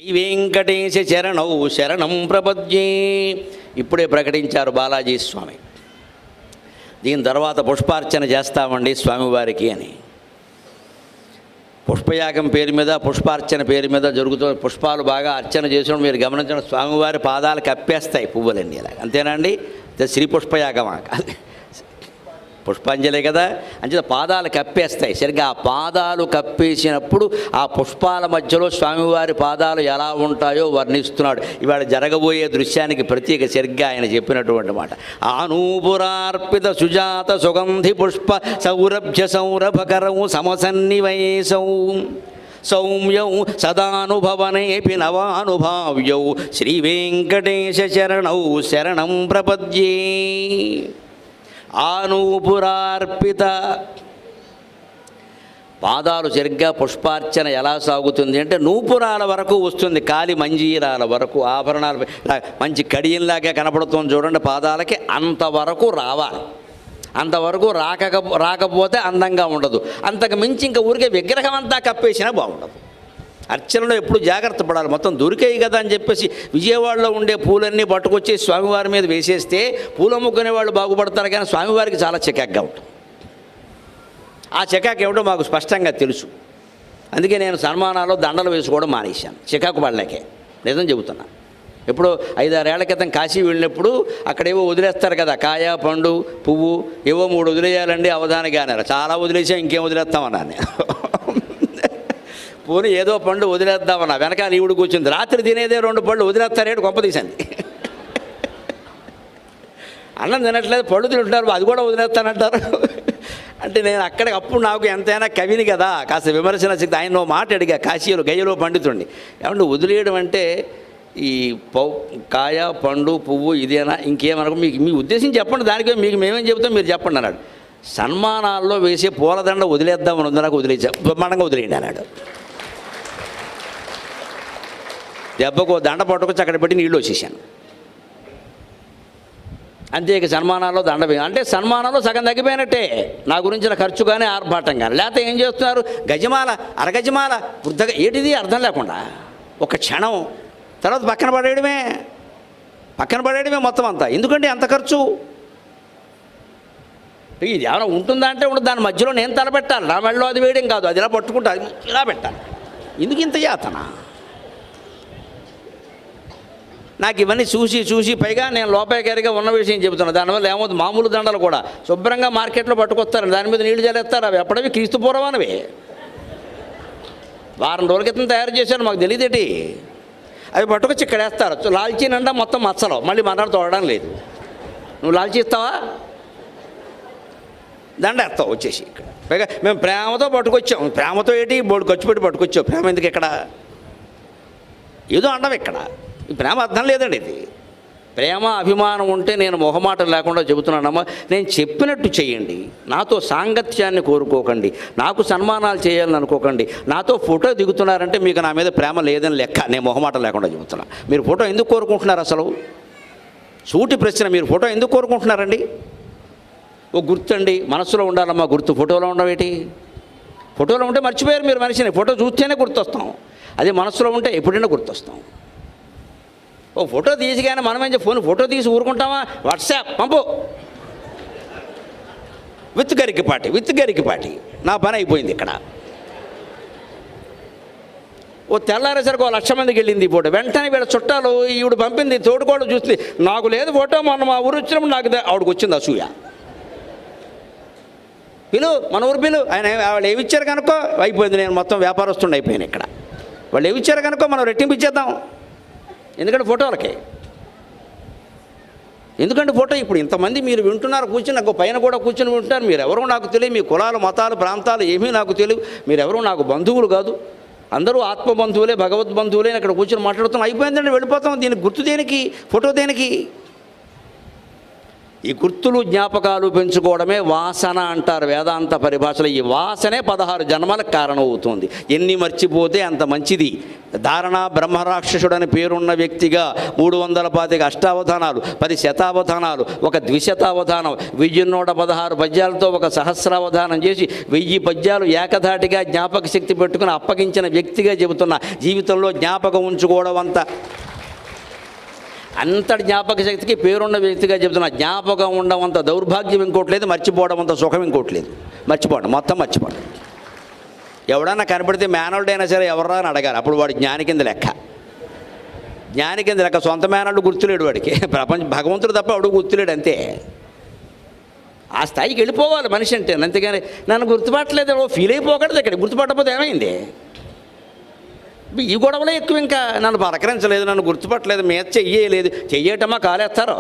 శ్రీ వెంకటేశ చరణౌ శరణం ప్రపద్యే. ఇప్పుడే ప్రకటించారు బాలాజీ స్వామి. దీని తర్వాత పుష్పార్చన చేస్తామండి స్వామివారికి అని. పుష్పయాగం పేరు మీద పుష్పార్చన పేరు మీద జరుగుతుంది. పుష్పాలు బాగా అర్చన చేసిన మీరు గమనించిన స్వామివారి పాదాలు కప్పేస్తాయి పువ్వులన్నీ ఇలాగ. అంతేనండి? శ్రీ పుష్పయాగమా? పుష్పాంజలే కదా, అంచేత పాదాలు కప్పేస్తాయి. సరిగ్గా ఆ పాదాలు కప్పేసినప్పుడు ఆ పుష్పాల మధ్యలో స్వామివారి పాదాలు ఎలా ఉంటాయో వర్ణిస్తున్నాడు. ఇవాళ జరగబోయే దృశ్యానికి ప్రత్యేక సరిగ్గా ఆయన చెప్పినటువంటి మాట. ఆనూపురార్పిత సుజాత సుగంధి పుష్ప సౌరభ్య సౌరభకరౌ సమసన్నివేశౌ సౌమ్యౌ సదానుభవనేపి నవానుభావ్యౌ శ్రీ వెంకటేశ శరణౌ శరణం ప్రపద్యే. ఆనూపురార్పిత పాదాలు సరిగ్గా పుష్పార్చన ఎలా సాగుతుంది అంటే నూపురాల వరకు వస్తుంది, కాలి మంజీరాల వరకు, ఆభరణాలు మంచి కడియంలాగా కనపడుతుంది చూడండి పాదాలకి. అంతవరకు రావాలి. అంతవరకు రాకపోతే అందంగా ఉండదు. అంతకు మించి ఇంకా ఊరికే విగ్రహం అంతా కప్పేసినా బాగుండదు. అర్చనలో ఎప్పుడు జాగ్రత్త పడాలి. మొత్తం దొరికాయి కదా అని చెప్పేసి విజయవాడలో ఉండే పూలన్నీ పట్టుకొచ్చి స్వామివారి మీద వేసేస్తే పూలు అమ్ముకునే వాళ్ళు బాగుపడతారు, కానీ స్వామివారికి చాలా చికాగ్గా ఉంటుంది. ఆ చికాకు ఏమిటో మాకు స్పష్టంగా తెలుసు. అందుకే నేను సన్మానాల్లో దండలు వేసుకోవడం మానేశాను, చికాకు పడలేకే. నిజం చెబుతున్నా. ఎప్పుడో 5-6 ఏళ్ల క్రితం కాశీ వెళ్ళినప్పుడు అక్కడేవో వదిలేస్తారు కదా, కాయ పండు పువ్వు ఏవో 3 వదిలేయాలండి అవధానికి అన్నారు. చాలా వదిలేసాం, ఇంకేం వదిలేస్తామన్నా నేను. పోనీ ఏదో పండు వదిలేద్దామన్నా, వెనకాల ఈవిడ కూర్చుంది. రాత్రి తినేదే 2 పళ్ళు వదిలేస్తారేడు గొప్ప తీసింది. అన్నం తినట్లేదు పళ్ళు తింటున్నారు, అది కూడా వదిలేస్తానంటారు. అంటే నేను అప్పుడు నాకు ఎంతైనా కవిని కదా, కాస్త విమర్శన శక్తి. ఆయన మాట అడిగా కాశీలో గయ్యలో పండితుండి, ఏమంటే వదిలేయడం అంటే ఈ కాయ పండు పువ్వు ఇదేనా ఇంకేమనుకో మీకు మీ ఉద్దేశం చెప్పండి, దానికి మీకు మేమేం చెబుతాం మీరు చెప్పండి అన్నాడు. సన్మానాల్లో వేసే పూలదండ వదిలేద్దామని ఉంది, నాకు వదిలేసా, బ్రహ్మాండంగా వదిలేయండి అన్నాడు. దెబ్బకు దండ పట్టుకొచ్చి అక్కడ పెట్టి నీళ్ళు వచ్చేసాను. అంతే. ఇక సన్మానాల్లో దండ అంటే సన్మానంలో సగం తగ్గిపోయినట్టే, నా గురించిన ఖర్చు కానీ ఆర్భాటం కానీ. లేకపోతే ఏం చేస్తున్నారు, గజమాల అరగజమాల వృద్ధగా ఏటిది అర్థం లేకుండా ఒక క్షణం, తర్వాత పక్కన పడేయడమే మొత్తం అంతా. ఎందుకంటే అంత ఖర్చు. ఇది ఏమైనా ఉంటుందా అంటే ఉండదు. దాని మధ్యలో నేను తలపెట్టాలి, నా మెడలో అది వేయడం కాదు, అది ఇలా పట్టుకుంటా ఇలా పెట్టాలి. ఎందుకు ఇంత యాతన? నాకు ఇవన్నీ చూసి పైగా నేను లోపాయకారిగా ఉన్న విషయం చెబుతున్నాను. దానివల్ల ఏమవుతుంది, మామూలు దండలు కూడా శుభ్రంగా మార్కెట్లో పట్టుకొస్తారు, దాని మీద నీళ్లు జల్లేస్తారు. అవి ఎప్పటివి క్రీస్తు పూర్వమైనవి. వారం రోజుల క్రితం తయారు చేశాను, మాకు తెలియదేటి. అవి పట్టుకొచ్చి ఇక్కడ వేస్తారు. లాల్చీ నిండా మొత్తం మచ్చలు, మళ్ళీ మన్నాడు తోడడం లేదు. నువ్వు లాల్చీ ఇస్తావా, దండ వేస్తావు వచ్చేసి ఇక్కడ. పైగా మేము ప్రేమతో పట్టుకొచ్చాం. ప్రేమతో ఏంటి బోర్డు ఖర్చు పెట్టి పట్టుకొచ్చావు. ప్రేమ ఎందుకు ఇక్కడ? ఏదో అండం ఇక్కడ. ఈ ప్రేమ అర్థం లేదండి. ఇది ప్రేమ అభిమానం ఉంటే నేను మొహమాటం లేకుండా చెబుతున్నానమ్మా, నేను చెప్పినట్టు చేయండి. నాతో సాంగత్యాన్ని కోరుకోకండి, నాకు సన్మానాలు చేయాలని అనుకోకండి. నాతో ఫోటో దిగుతున్నారంటే మీకు నా మీద ప్రేమ లేదని లెక్క. నేను మొహమాటం లేకుండా చెబుతున్నా. మీరు ఫోటో ఎందుకు కోరుకుంటున్నారు అసలు? సూటి ప్రశ్న. మీరు ఫోటో ఎందుకు కోరుకుంటున్నారండి? ఓ గుర్తండి, మనసులో ఉండాలమ్మా గుర్తు. ఫోటోలో ఉండవేటి? ఫోటోలో ఉంటే మర్చిపోయారు మీరు మనిషిని. ఫోటో చూస్తేనే గుర్తొస్తాం. అదే మనసులో ఉంటే ఎప్పుడైనా గుర్తొస్తాం. ఓ ఫోటో తీసి కానీ మనమేం ఫోటో తీసి ఊరుకుంటామా? వాట్సాప్ పంపు, విత్ గరికిపాటి నా పని అయిపోయింది ఇక్కడ. ఓ తెల్లారేసరికి 1,00,000 మందికి వెళ్ళింది ఈ ఫోటో. వెంటనే వీళ్ళ చుట్టాలు ఈవిడ పంపింది, తోడుకోవడం చూస్తుంది. నాకు లేదు ఫోటో, మొన్న మా ఊరు వచ్చినప్పుడు నాకు ఆవిడకి వచ్చింది అసూయ. మన ఊరు ఆయన వాళ్ళు ఏమిచ్చారు కనుకో అయిపోయింది. నేను మొత్తం వ్యాపారస్తుండ అయిపోయాను ఇక్కడ. వాళ్ళు ఏమిచ్చారు కనుకో మనం రెట్టింపు ఇచ్చేద్దాం. ఎందుకంటే ఫోటోలకి. ఎందుకంటే ఫోటో ఇప్పుడు ఇంతమంది మీరు వింటున్నారు, కూర్చుని నాకు పైన కూడా కూర్చొని వింటున్నారు. మీరు ఎవరో నాకు తెలియదు, మీ కులాలు మతాలు ప్రాంతాలు ఏమీ నాకు తెలియదు. మీరెవరో నాకు బంధువులు కాదు, అందరూ ఆత్మబంధువులే భగవద్బంధువులే. అక్కడ కూర్చొని మాట్లాడుతాం, అయిపోయిందండి వెళ్ళిపోతాం. దీనికి గుర్తు దేనికి, ఫోటో దేనికి? ఈ గుర్తులు జ్ఞాపకాలు పెంచుకోవడమే వాసన అంటారు వేదాంత పరిభాషలో. ఈ వాసనే 16 జన్మలకు కారణం అవుతుంది. ఎన్ని మర్చిపోతే అంత మంచిది. ధారణ బ్రహ్మరాక్షసుడని పేరున్న వ్యక్తిగా 325 అష్టావధానాలు, 10 శతావధానాలు, ఒక ద్విశతావధానం, 1116 పద్యాలతో ఒక సహస్రావధానం చేసి 1000 పద్యాలు ఏకధాటిగా జ్ఞాపక శక్తి పెట్టుకుని అప్పగించిన వ్యక్తిగా చెబుతున్న, జీవితంలో జ్ఞాపకం ఉంచుకోవడం అంతటి జ్ఞాపక శక్తికి పేరున్న వ్యక్తిగా చెబుతున్నా. జ్ఞాపకం ఉండడం అంత దౌర్భాగ్యం ఇంకోట్లేదు, మర్చిపోవడం అంత సుఖం ఇంకోట్లేదు. మర్చిపోవడం, మొత్తం మర్చిపోవడం. ఎవడన్నా కనపడితే మేనల్డైనా సరే ఎవర్రా అని అడగాలి, అప్పుడు వాడు జ్ఞాని కింద లెక్క. జ్ఞాని కింద లెక్క. సొంత మేనల్డు గుర్తులేడు వాడికి, భగవంతుడు తప్ప వాడు గుర్తులేడు, అంతే. ఆ స్థాయికి వెళ్ళిపోవాలి మనిషి అంటే. అంతేగాని నన్ను గుర్తుపట్టలేదు ఫీల్ అయిపోకూడదు. ఇక్కడ గుర్తుపట్టకపోతే ఏమైంది? ఈ గొడవలే ఎక్కువ. ఇంకా నన్ను పలకరించలేదు, నన్ను గుర్తుపట్టలేదు, మీద చెయ్యలేదు. చెయ్యటమా కాలేస్తారో,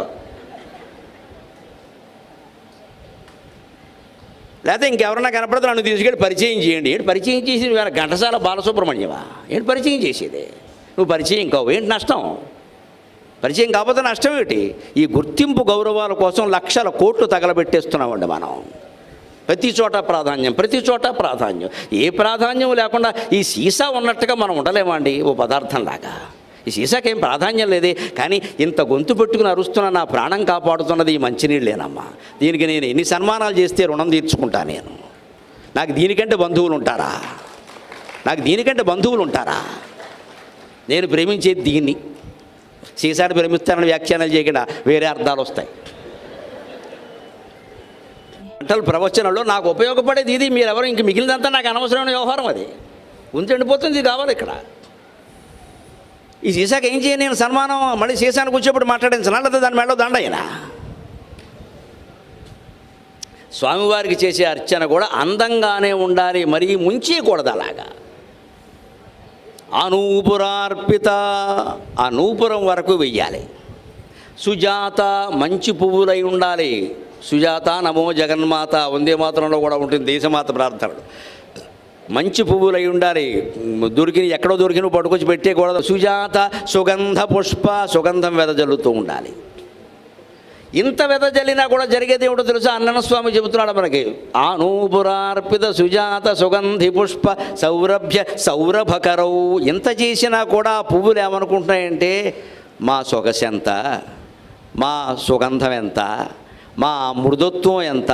లేకపోతే ఇంకెవరన్నా కనపడదు నన్ను తీసుకెళ్ళి పరిచయం చేయండి. ఏంటి పరిచయం చేసి వేరే ఘంటసాల బాలసుబ్రహ్మణ్యమా? ఏంటి పరిచయం చేసేది? నువ్వు పరిచయం కావు, ఏంటి నష్టం? పరిచయం కాకపోతే నష్టం ఏమిటి? ఈ గుర్తింపు గౌరవాల కోసం లక్షల కోట్లు తగలబెట్టేస్తున్నామండి మనం. ప్రతి చోట ప్రాధాన్యం, ప్రతి చోట ప్రాధాన్యం. ఏ ప్రాధాన్యం లేకుండా ఈ సీసా ఉన్నట్టుగా మనం ఉండలేమండి ఓ పదార్థంలాగా. ఈ సీసాకేం ప్రాధాన్యం లేదే. కానీ ఇంత గొంతు పెట్టుకుని అరుస్తున్న నా ప్రాణం కాపాడుతున్నది ఈ మంచినీళ్ళేనమ్మా. దీనికి నేను ఎన్ని సన్మానాలు చేస్తే రుణం తీర్చుకుంటా నేను? నాకు దీనికంటే బంధువులు ఉంటారా? నాకు దీనికంటే బంధువులు ఉంటారా? నేను ప్రేమించేది దీన్ని. సీసాని ప్రేమిస్తానని వ్యాఖ్యానాలు చేయకుండా వేరే అర్థాలు వస్తాయి. గంటల ప్రవచనంలో నాకు ఉపయోగపడేది ఇది. మీరెవరు ఇంక మిగిలినంతా నాకు అనవసరమైన వ్యవహారం. అది ఉంచండిపోతుంది, ఇది కావాలి ఇక్కడ. ఈ సీసాకి ఏం చేయను నేను సన్మానం? మళ్ళీ సీసానికి వచ్చేప్పుడు మాట్లాడించనా, లేదా దాని మెడలో దండ అయినా? స్వామివారికి చేసే అర్చన కూడా అందంగానే ఉండాలి, మరీ ముంచేయకూడదు అలాగా. అనూపురార్పిత, ఆ నూపురం వరకు వెయ్యాలి. సుజాత, మంచి పువ్వులై ఉండాలి. సుజాత నమో జగన్మాత, వందే మాతరంలో కూడా ఉంటుంది దేశమాత ప్రార్థనలు. మంచి పువ్వులై ఉండాలి. దొరికిన ఎక్కడో దొరికిన పట్టుకొచ్చి పెట్టేకూడదు. సుజాత సుగంధ పుష్ప, సుగంధం వెదజల్లుతూ ఉండాలి. ఇంత వెదజల్లినా కూడా జరిగేది ఏమిటో తెలుసా? అన్నన స్వామి చెబుతున్నాడు మనకి. ఆనూపురార్పిత సుజాత సుగంధి పుష్ప సౌరభ్య సౌరభకరవు. ఇంత చేసినా కూడా పువ్వులు ఏమనుకుంటున్నాయంటే మా సొగసెంత, మా సుగంధం ఎంత, మా మృదుత్వం ఎంత,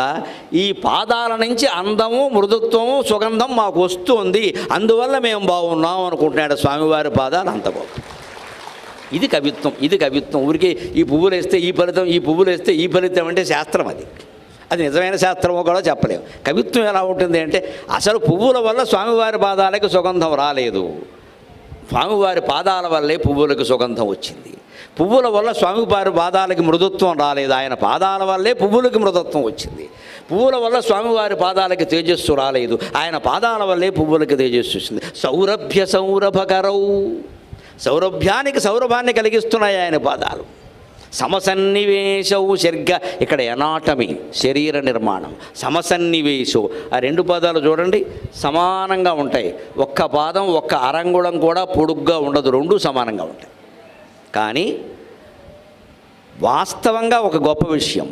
ఈ పాదాల నుంచి అందము మృదుత్వము సుగంధం మాకు వస్తుంది, అందువల్ల మేము బాగున్నాం అనుకుంటున్నాడు. స్వామివారి పాదాలు అంత గొప్ప. ఇది కవిత్వం, ఇది కవిత్వం. ఊరికే ఈ పువ్వులు వేస్తే ఈ ఫలితం, ఈ పువ్వులు వేస్తే ఈ ఫలితం అంటే శాస్త్రం. అది నిజమైన శాస్త్రమో కూడా చెప్పలేము. కవిత్వం ఎలా ఉంటుంది అంటే అసలు పువ్వుల వల్ల స్వామివారి పాదాలకు సుగంధం రాలేదు, స్వామివారి పాదాల వల్లే పువ్వులకు సుగంధం వచ్చింది. పువ్వుల వల్ల స్వామివారి పాదాలకి మృదుత్వం రాలేదు, ఆయన పాదాల వల్లే పువ్వులకి మృదుత్వం వచ్చింది. పువ్వుల వల్ల స్వామివారి పాదాలకి తేజస్సు రాలేదు, ఆయన పాదాల వల్లే పువ్వులకి తేజస్సు వచ్చింది. సౌరభ్య సౌరభకరవు, సౌరభ్యానికి సౌరభాన్ని కలిగిస్తున్నాయి ఆయన పాదాలు. సమసన్నివేశవు శర్గ, ఇక్కడ ఎనాటమీ శరీర నిర్మాణం. సమసన్నివేశవు, ఆ 2 పాదాలు చూడండి సమానంగా ఉంటాయి. ఒక్క పాదం ఒక్క అరంగుళం కూడా పొడుగ్గా ఉండదు, 2 సమానంగా ఉంటాయి. కానీ వాస్తవంగా ఒక గొప్ప విషయం,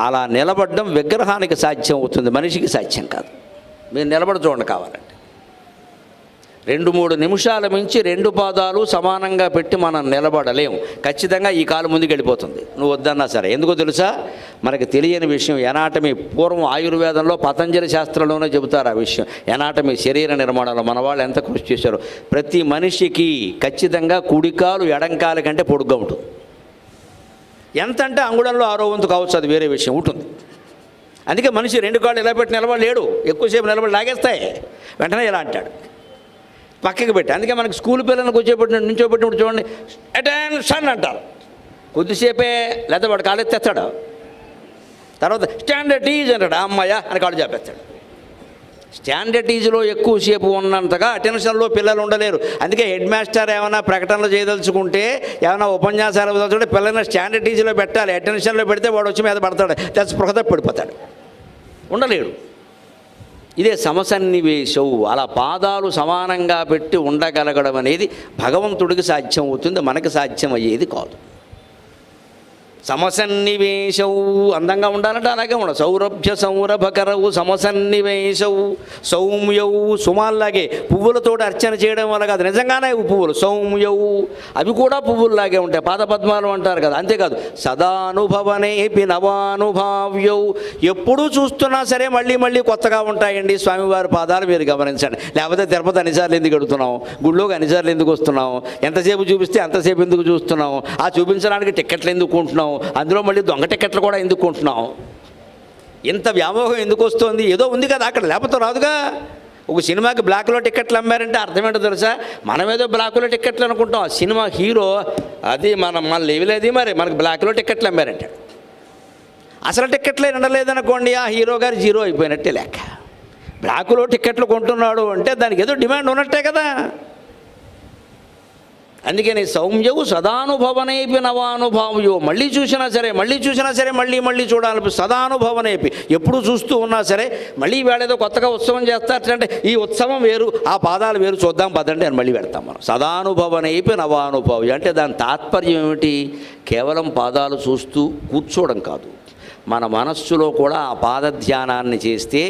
అలా నిలబడడం విగ్రహానికి సాధ్యం అవుతుంది, మనిషికి సాధ్యం కాదు. మీరు నిలబడి చూడండి కావాలంటే. 2-3 నిమిషాల మించి 2 పాదాలు సమానంగా పెట్టి మనం నిలబడలేం. ఖచ్చితంగా ఈ కాలు ముందుకు వెళ్ళిపోతుంది, నువ్వు వద్దన్నా సరే. ఎందుకో తెలుసా? మనకి తెలియని విషయం ఎనాటమీ. పూర్వం ఆయుర్వేదంలో పతంజలి శాస్త్రంలోనే చెబుతారు ఆ విషయం. ఎనాటమీ శరీర నిర్మాణంలో మన వాళ్ళు ఎంత కృషి చేశారు. ప్రతి మనిషికి ఖచ్చితంగా కుడికాలు ఎడంకాలు కంటే పొడుగ్గా ఉంటుంది. ఎంత అంటే అంగుళంలో 6వ వంతు కావచ్చు, అది వేరే విషయం ఉంటుంది. అందుకే మనిషి 2 కాళ్ళు ఇలా పెట్టి నిలబడలేడు, ఎక్కువసేపు నిలబడి లాగేస్తాయి, వెంటనే ఇలా అంటాడు పక్కకి పెట్టి. అందుకే మనకి స్కూల్ పిల్లలను నుంచోబెట్టినప్పుడు చూడండి అటెన్షన్ అంటారు, కొద్దిసేపే, లేదా వాడు కాళ్ళు ఎత్తేస్తాడు, తర్వాత స్టాండర్డ్ ఈజ్ అంటాడు, అమ్మాయ అని కాళ్ళు చెప్పేస్తాడు. స్టాండర్డ్ ఈజ్లో ఎక్కువసేపు ఉన్నంతగా అటెన్షన్లో పిల్లలు ఉండలేరు. అందుకే హెడ్ మాస్టర్ ఏమైనా ప్రకటనలు చేయదలుచుకుంటే, ఏమైనా ఉపన్యాసాలు వదలుచుకుంటే పిల్లల్ని స్టాండర్డ్ ఈజ్లో పెట్టాలి. అటెన్షన్లో పెడితే వాడు వచ్చి మీద పడతాడు, తెచ్చి స్పృహత పడిపోతాడు, ఉండలేడు. ఇదే సమసన్నివేశవు. అలా పాదాలు సమానంగా పెట్టి ఉండగలగడం అనేది భగవంతుడికి సాధ్యం అవుతుంది, మనకి సాధ్యం అయ్యేది కాదు. సమసన్నివేశవు, అందంగా ఉండాలంటే అలాగే ఉండాలి. సౌరభ్య సౌరభకరవు సమసన్నివేశవు సౌమ్యవు, సుమాల్లాగే పువ్వులతో అర్చన చేయడం వల్ల కాదు, నిజంగానే పువ్వులు సౌమ్యవు అవి కూడా పువ్వుల్లాగే ఉంటాయి, పాదపద్మాలు అంటారు కదా. అంతేకాదు సదానుభవనేపి నవానుభావ్యవు, ఎప్పుడూ చూస్తున్నా సరే మళ్ళీ మళ్ళీ కొత్తగా ఉంటాయండి స్వామివారి పాదాలు. మీరు గమనించండి. లేకపోతే తిరుపతి అన్నిసార్లు ఎందుకు అడుగుతున్నాం, గుళ్ళోకి అన్నిసార్లు ఎందుకు వస్తున్నాం, ఎంతసేపు చూపిస్తే అంతసేపు ఎందుకు చూస్తున్నాం, ఆ చూపించడానికి టిక్కెట్లు ఎందుకు కొంటున్నాం, అందులో మళ్ళీ దొంగ టికెట్లు కూడా ఎందుకు కొంటున్నాం, ఇంత వ్యామోహం ఎందుకు వస్తుంది? ఏదో ఉంది కదా అక్కడ, లేకపోతే రాదుగా. ఒక సినిమాకి బ్లాక్లో టికెట్లు అమ్మారంటే అర్థం ఏంటో తెలుసా? మనమేదో బ్లాక్లో టికెట్లు అనుకుంటాం, సినిమా హీరో అది మన లేవిలేది, మరి మనకు బ్లాక్లో టికెట్లు అమ్మారంటే అసలు టికెట్లే ఉండలేదనుకోండి, ఆ హీరో గారు జీరో అయిపోయినట్టే లెక్క. బ్లాక్లో టికెట్లు కొంటున్నాడు అంటే దానికి ఏదో డిమాండ్ ఉన్నట్టే కదా. అందుకని సౌమ్యవు సదానుభవనేపి నవానుభావ్యో, మళ్ళీ చూసినా సరే మళ్ళీ చూడాలి. సదానుభవనేపి, ఎప్పుడు చూస్తూ ఉన్నా సరే మళ్ళీ వేళేదో కొత్తగా ఉత్సవం చేస్తారంటే ఈ ఉత్సవం వేరు, ఆ పాదాలు వేరు, చూద్దాం పదండి అని మళ్ళీ పెడతాం మనం. సదానుభవనేపి నవానుభావ్యం అంటే దాని తాత్పర్యం ఏమిటి? కేవలం పాదాలు చూస్తూ కూర్చోవడం కాదు, మన మనస్సులో కూడా ఆ పాద ధ్యానాన్ని చేస్తే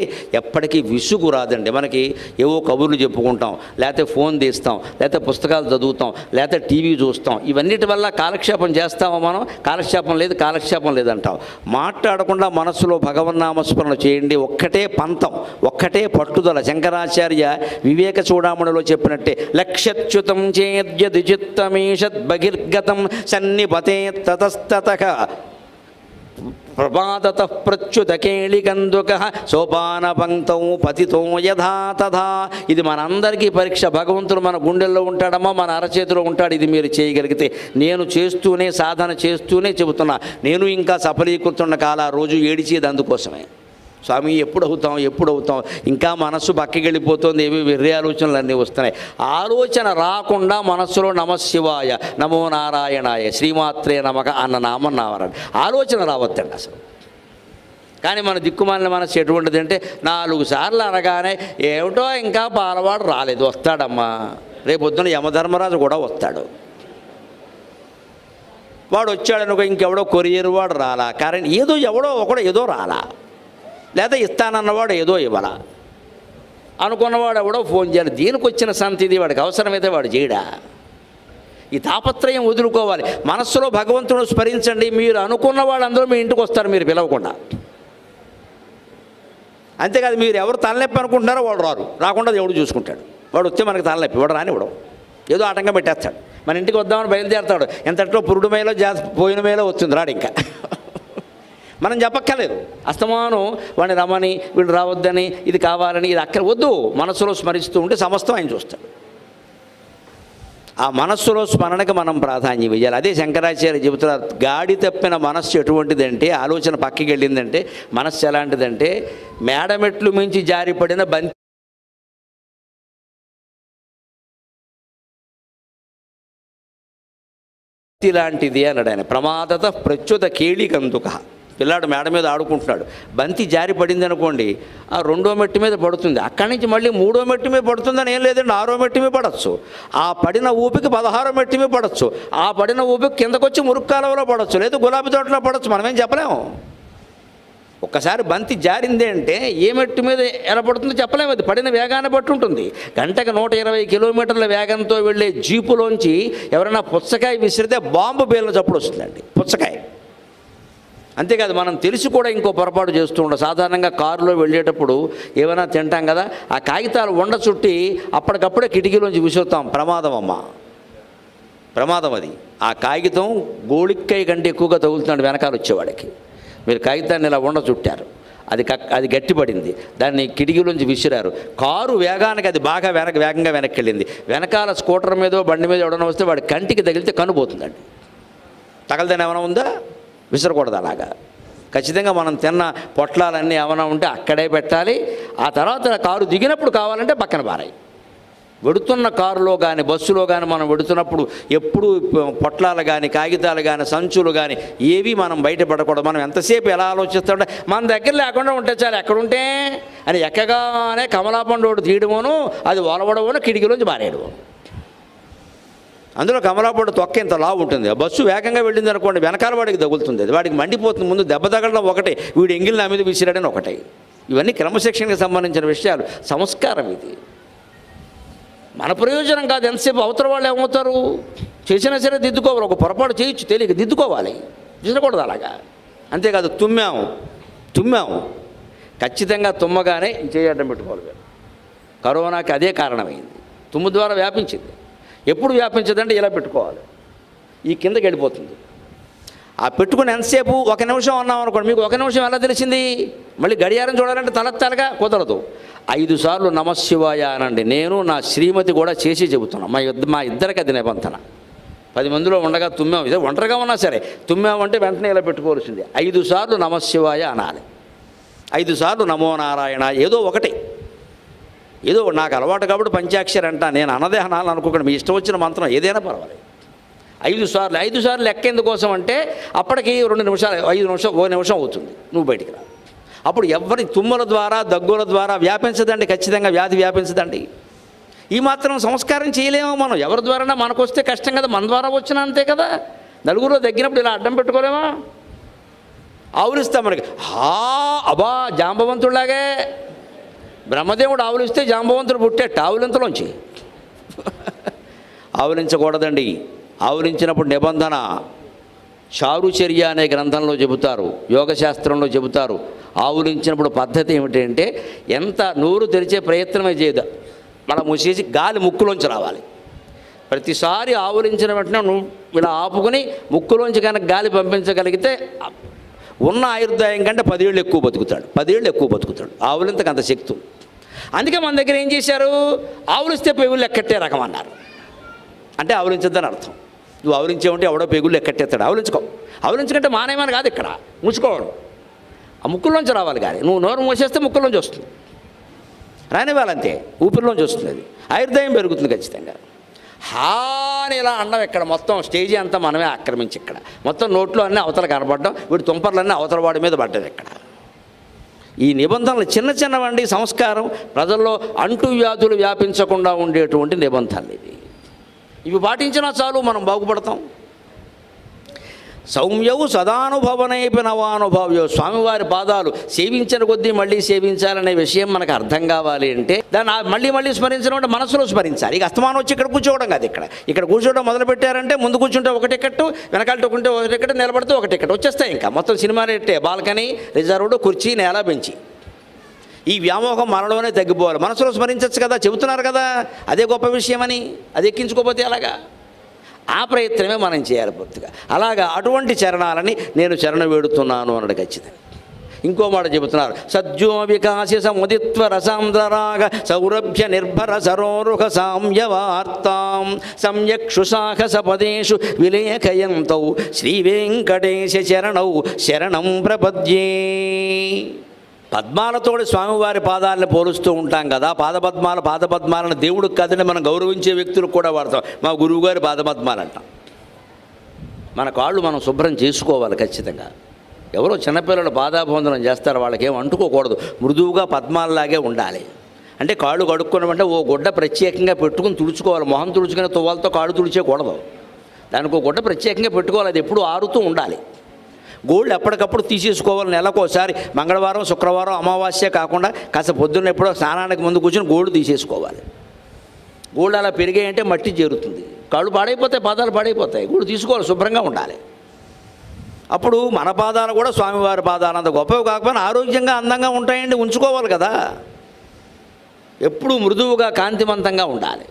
ఎప్పటికీ విసుగు రాదండి. మనకి ఏవో కబుర్లు చెప్పుకుంటాం, లేకపోతే ఫోన్ తీస్తాం, లేకపోతే పుస్తకాలు చదువుతాం, లేకపోతే టీవీ చూస్తాం, ఇవన్నిటి వల్ల కాలక్షేపం చేస్తామో మనం. కాలక్షేపం లేదంటాం. మాట్లాడకుండా మనస్సులో భగవన్నామస్మరణ చేయండి. ఒక్కటే పంతం, ఒక్కటే పట్టుదల. శంకరాచార్య వివేక చూడామణిలో చెప్పినట్టే లక్ష్యచ్యుతం చేద్యది చిత్తమీషద్ బహిర్గతం సన్నిపతే తతస్తతః ప్రమాదత ప్రచ్యుత కేళికందుక సోపాన పంక్తౌ పతితో యథా తథా. ఇది మనందరికీ పరీక్ష. భగవంతుడు మన గుండెల్లో ఉంటాడమ్మా, మన అరచేతిలో ఉంటాడు. ఇది మీరు చేయగలిగితే, నేను చేస్తూనే సాధన చేస్తూనే చెబుతున్నా, నేను ఇంకా సఫలీకృతున్న కాల రోజు ఏడిచేది అందుకోసమే. స్వామి ఎప్పుడు అవుతాం, ఇంకా మనస్సు పక్కకి వెళ్ళిపోతుంది, ఏవి వెర్రి ఆలోచనలు అన్నీ వస్తున్నాయి. ఆలోచన రాకుండా మనస్సులో నమశివాయ, నమో నారాయణాయ, శ్రీమాత్రే నమక అన్న నామం నామరండి. ఆలోచన రావద్దండి అసలు. కానీ మన దిక్కుమాలిన మనస్సు ఎటువంటిది అంటే 4 సార్లు అనగానే ఏమిటో ఇంకా పాలవాడు రాలేదు, వస్తాడమ్మా, రేపొద్దున యమధర్మరాజు కూడా వస్తాడు, వాడు వచ్చాడనుకో, ఇంకెవడో కొరియర్ వాడు రాలా, కరెంట్ ఏదో ఎవడో ఒకడో ఏదో రాలా, లేదా ఇస్తానన్నవాడు ఏదో ఇవ్వాలా, అనుకున్నవాడు ఎవడో ఫోన్ చేయాలి. దీనికి వచ్చిన సంతిది, వాడికి అవసరమైతే వాడు చేయడా. ఈ తాపత్రయం వదులుకోవాలి. మనస్సులో భగవంతుడు స్మరించండి. మీరు అనుకున్న వాళ్ళందరూ మీ ఇంటికి వస్తారు మీరు పిలవకుండా. అంతేకాదు, మీరు ఎవరు తలనొప్పి అనుకుంటున్నారో వాడు రాకుండా దేవుడు చూసుకుంటాడు. వాడు వస్తే మనకి తలనొప్పి, వాడు రానివ్వడం, ఏదో ఆటంకం పెట్టేస్తాడు. మన ఇంటికి వద్దామని బయలుదేరతాడు, ఎంతట్లో పురుడు మేలో పోయిన మేలో వస్తుంది, రాడు ఇంకా. మనం చెప్పక్కర్లేదు. అస్తమానం వాడిని రమ్మని, వీడు రావద్దని, ఇది కావాలని, ఇది అక్కడ వద్దు. మనస్సులో స్మరిస్తూ ఉంటే సమస్తం ఆయన చూస్తాడు. ఆ మనస్సులో స్మరణకు మనం ప్రాధాన్యం ఇవ్వాలి. అదే శంకరాచార్య చెబుతున్నారు. గాడి తప్పిన మనస్సు ఎటువంటిదంటే, ఆలోచన పక్కకి వెళ్ళిందంటే మనస్సు ఎలాంటిదంటే మేడమెట్లు మించి జారిపడిన బంతి లాంటిది అన్నాడు ఆయన. ప్రమాదత ప్రచ్యుత కేళికందుక. పిల్లాడు మేడ మీద ఆడుకుంటున్నాడు, బంతి జారి పడింది అనుకోండి, ఆ 2వ మెట్టు మీద పడుతుంది, అక్కడి నుంచి మళ్ళీ 3వ మెట్టు మీద పడుతుందని ఏం లేదండి, 6వ మెట్టు మీద పడవచ్చు, ఆ పడిన ఊపికి 16వ మెట్టు మీద పడవచ్చు, ఆ పడిన ఊపికి కిందకొచ్చి మురుక్కాలంలో పడవచ్చు, లేదా గులాబీ తోటలో పడవచ్చు, మనమేం చెప్పలేము. ఒక్కసారి బంతి జారింది అంటే ఏ మెట్టు మీద ఎలా పడుతుందో చెప్పలేము. అది పడిన వేగాన్ని బట్టి ఉంటుంది. గంటకు 120 కిలోమీటర్ల వేగంతో వెళ్ళే జీపులోంచి ఎవరైనా పుచ్చకాయ విసిరితే బాంబు పేలిన చప్పుడు వస్తుందండి, పుచ్చకాయ. అంతేకాదు, మనం తెలిసి కూడా ఇంకో పొరపాటు చేస్తూ ఉంటాం. సాధారణంగా కారులో వెళ్ళేటప్పుడు ఏమైనా తింటాం కదా, ఆ కాగితాలు ఉండ చుట్టి అప్పటికప్పుడే కిటికీలోంచి విసురుతాం. ప్రమాదం అమ్మ, ప్రమాదం అది. ఆ కాగితం గోళిక్కాయ కంటే ఎక్కువగా తగులుతున్నాడు వెనకాల వచ్చేవాడికి. మీరు కాగితాన్ని ఇలా ఉండ చుట్టారు, అది గట్టిపడింది, దాన్ని కిటికీలోంచి విసిరారు, కారు వేగానికి అది బాగా వేగంగా వెనక్కి వెళ్ళింది. వెనకాల స్కూటర్ మీదో బండి మీద ఎవడన్నా వస్తే వాడి కంటికి తగిలితే కనుపోతుందండి. తగలదని ఏమైనా ఉందా? విసరకూడదు అలాగా. ఖచ్చితంగా మనం తిన్న పొట్లాలన్నీ ఏమైనా ఉంటే అక్కడే పెట్టాలి. ఆ తర్వాత కారు దిగినప్పుడు కావాలంటే పక్కన పారాయి. వెడుతున్న కారులో కానీ బస్సులో కానీ మనం వెడుతున్నప్పుడు ఎప్పుడు పొట్లాలు కానీ కాగితాలు కానీ సంచులు కానీ ఏవి మనం బయటపడకూడదు. మనం ఎంతసేపు ఎలా ఆలోచిస్తుంటే మన దగ్గర లేకుండా ఉంటే చాలు, ఎక్కడుంటే అని ఎక్కగానే కమలాపండు ఒకటి తీయడమోను, అది ఒలవడమోను, కిటికీలోంచి మారేయడము. అందులో కమలాపూట తొక్క ఇంత లావు ఉంటుంది. ఆ బస్సు వేగంగా వెళ్ళింది అనుకోండి, వెనకాల వాడికి తగులుతుంది, అది వాడికి మండిపోతుంది. ముందు దెబ్బ తగలడం ఒకటే, వీడు ఎంగిల్ నా మీద విసిరాడని ఒకటే. ఇవన్నీ క్రమశిక్షణకి సంబంధించిన విషయాలు, సంస్కారం ఇది. మన ప్రయోజనం కాదు. ఎంతసేపు అవతల వాళ్ళు ఏమవుతారు, చేసినా సరే దిద్దుకోవాలి. ఒక పొరపాటు చేయొచ్చు, తెలియక దిద్దుకోవాలి, విసరకూడదు అలాగా. అంతేకాదు తుమ్మాము ఖచ్చితంగా తుమ్మగానే చేయడం పెట్టుకోవాలి. కరోనాకి అదే కారణమైంది, తుమ్ము ద్వారా వ్యాపించింది. ఎప్పుడు వ్యాపించదంటే ఇలా పెట్టుకోవాలి, ఈ కిందకి వెళ్ళిపోతుంది. ఆ పెట్టుకుని ఎంతసేపు, 1 నిమిషం అన్నాం అనుకోండి, మీకు 1 నిమిషం ఎలా తెలిసింది? మళ్ళీ గడియారం చూడాలంటే తలెత్తాలిగా, కుదరదు. 5 సార్లు నమశివాయ అనండి. నేను నా శ్రీమతి కూడా చేసి చెబుతున్నాను. మా ఇద్దరికి అది నిబంధన. 10 మందిలో ఉండగా తుమ్మాం, ఇదే ఒంటరిగా ఉన్నా సరే తుమ్మామంటే వెంటనే ఇలా పెట్టుకోవాల్సింది. 5 సార్లు నమశివాయ అనాలి, 5 సార్లు నమో నారాయణ, ఏదో ఒకటి. ఏదో నాకు అలవాటు కాబట్టి పంచాక్షరి అంటా, నేను అన్నదే అనాలని అనుకోకండి, మీ ఇష్టం వచ్చిన మంత్రం ఏదైనా పర్వాలేదు. 5 సార్లు లెక్క ఎందుకోసం అంటే అప్పటికి 2 నిమిషాలు, 5 నిమిషం, 1 నిమిషం అవుతుంది, నువ్వు బయటికి రా. అప్పుడు ఎవరి తుమ్మల ద్వారా దగ్గుల ద్వారా వ్యాపించదండి, ఖచ్చితంగా వ్యాధి వ్యాపించదండి. ఈ మాత్రం సంస్కారం చేయలేమో మనం. ఎవరి ద్వారా మనకు వస్తే కష్టం కదా, మన ద్వారా వచ్చినా అంతే కదా. నలుగురిలో దగ్గినప్పుడు ఇలా అడ్డం పెట్టుకోలేమా? ఆవులిస్తాం మనకి, అబా జాంబవంతుడిలాగే. బ్రహ్మదేవుడు ఆవులిస్తే జాంబవంతుడు పుట్టేట ఆవులింతలోంచి. ఆవులించకూడదండి. ఆవులించినప్పుడు నిబంధన చారుచర్య అనే గ్రంథంలో చెబుతారు, యోగశాస్త్రంలో చెబుతారు. ఆవులించినప్పుడు పద్ధతి ఏమిటంటే, ఎంత నోరు తెరిచే ప్రయత్నమే చేయదు, అలా మూసేసి గాలి ముక్కులోంచి రావాలి. ప్రతిసారి ఆవులించిన వెంటనే నువ్వు ఇలా ఆపుకుని ముక్కులోంచి కనుక గాలి పంపించగలిగితే ఉన్న ఆయుర్దాయం కంటే 10 ఏళ్ళు ఎక్కువ బతుకుతాడు. 10 ఏళ్ళు ఎక్కువ బతుకుతాడు. ఆవులింతకు అంత శక్తి. అందుకే మన దగ్గర ఏం చేశారు, ఆవులిస్తే పెగుళ్ళు ఎక్కట్టే రకం అన్నారు. అంటే ఆవులించద్దని అర్థం. నువ్వు ఆవులించేవంటే ఎవడో పెగుళ్ళు ఎక్కట్టేస్తాడు. ఆవులించుకుంటే మానేమని కాదు, ఇక్కడ మూసుకోవడం. ఆ ముక్కుల్లోంచి రావాలి కానీ, నువ్వు నోరు మూసేస్తే ముక్కుల్లోంచి వస్తుంది, రానివ్వాలంతే, ఊపిరిలోంచి వస్తుంది. అది ఆయుర్దాయం పెరుగుతుంది ఖచ్చితంగా. హాని ఇలా అండం, ఇక్కడ మొత్తం స్టేజీ అంతా మనమే ఆక్రమించి, ఇక్కడ మొత్తం నోట్లో అన్నీ అవతల కనపడడం, వీటి తుంపర్లన్నీ అవతల వాడి మీద పడ్డది. ఇక్కడ ఈ నిబంధనలు చిన్నవండి. సంస్కారం, ప్రజల్లో అంటువ్యాధులు వ్యాపించకుండా ఉండేటువంటి నిబంధనలు ఇవి పాటించినా చాలు, మనం బాగుపడతాం. సౌమ్యవు సదానుభవనైపి నవానుభవ్యో. స్వామివారి పాదాలు సేవించిన కొద్దీ మళ్ళీ సేవించాలనే విషయం మనకు అర్థం కావాలి అంటే దాన్ని మళ్ళీ స్మరించడం అంటే మనసులో స్మరించాలి. ఇక అస్తమానం వచ్చి ఇక్కడ కూర్చోవడం కాదు. ఇక్కడ కూర్చోవడం మొదలుపెట్టారంటే ముందు కూర్చుంటే 1 టికెట్, వెనకాల టొక్కుంటే 1 టికెట్, నిలబడితే 1 టికెట్ వచ్చేస్తాయి. ఇంకా మొత్తం సినిమా రేటే, బాల్కనీ, రిజర్వ్డ్, కుర్చీ, నేల, బెంచి. ఈ వ్యామోహం మనలోనే తగ్గిపోవాలి. మనసులో స్మరించవచ్చు కదా, చెబుతున్నారు కదా, అదే గొప్ప విషయమని. అది ఎక్కించుకోకపోతే అలాగా, ఆ ప్రయత్నమే మనం చేయాలి పూర్తిగా. అలాగా అటువంటి చరణాలని నేను చరణ వేడుతున్నాను అన్నాడు ఖచ్చితంగా. ఇంకో మాట చెబుతున్నారు, సజ్జో వికాసి సముదిత్వ రసాంధ్రరాగ సౌరభ్య నిర్భర సరోరుహ సామ్యవార్తాం సంయక్షుషాహస పదేషు విలేఖయంతౌ శ్రీవేంకటేశ చరణౌ శరణం ప్రపద్యే. పద్మాలతోటి స్వామివారి పాదాలను పోలుస్తూ ఉంటాం కదా. పాదపద్మాలను దేవుడికి కాదని మనం గౌరవించే వ్యక్తులకు కూడా వాడతాం. మా గురువుగారి పాదపద్మాలు అంటాం. మన కాళ్ళు మనం శుభ్రం చేసుకోవాలి ఖచ్చితంగా. ఎవరో చిన్నపిల్లలు పాదాభవందనం చేస్తారు, వాళ్ళకేం అంటుకోకూడదు, మృదువుగా పద్మాలలాగే ఉండాలి. అంటే కాళ్ళు కడుక్కున్నామంటే ఓ గుడ్డ ప్రత్యేకంగా పెట్టుకుని తుడుచుకోవాలి. మొహం తుడుచుకునే తువ్వాలతో కాళ్ళు తుడిచేయకూడదు, దానికి ఒక గుడ్డ ప్రత్యేకంగా పెట్టుకోవాలి. అది ఎప్పుడు ఆరుతూ ఉండాలి. గోళ్ళు ఎప్పటికప్పుడు తీసేసుకోవాలి. నెలకోసారి మంగళవారం, శుక్రవారం, అమావాస్య కాకుండా కాస్త పొద్దున్న ఎప్పుడో స్నానానికి ముందు కూర్చొని గోళ్ళు తీసేసుకోవాలి. గోళ్ళు అలా పెరిగాయంటే మట్టి చేరుతుంది, కాళ్ళు పాడైపోతాయి, పాదాలు పాడైపోతాయి. గోళ్ళు తీసుకోవాలి, శుభ్రంగా ఉండాలి. అప్పుడు మన పాదాలు కూడా స్వామివారి పాదాలు అంత గొప్పవి కాకపోయినా ఆరోగ్యంగా అందంగా ఉంటాయండి, ఉంచుకోవాలి కదా. ఎప్పుడు మృదువుగా కాంతివంతంగా ఉండాలి.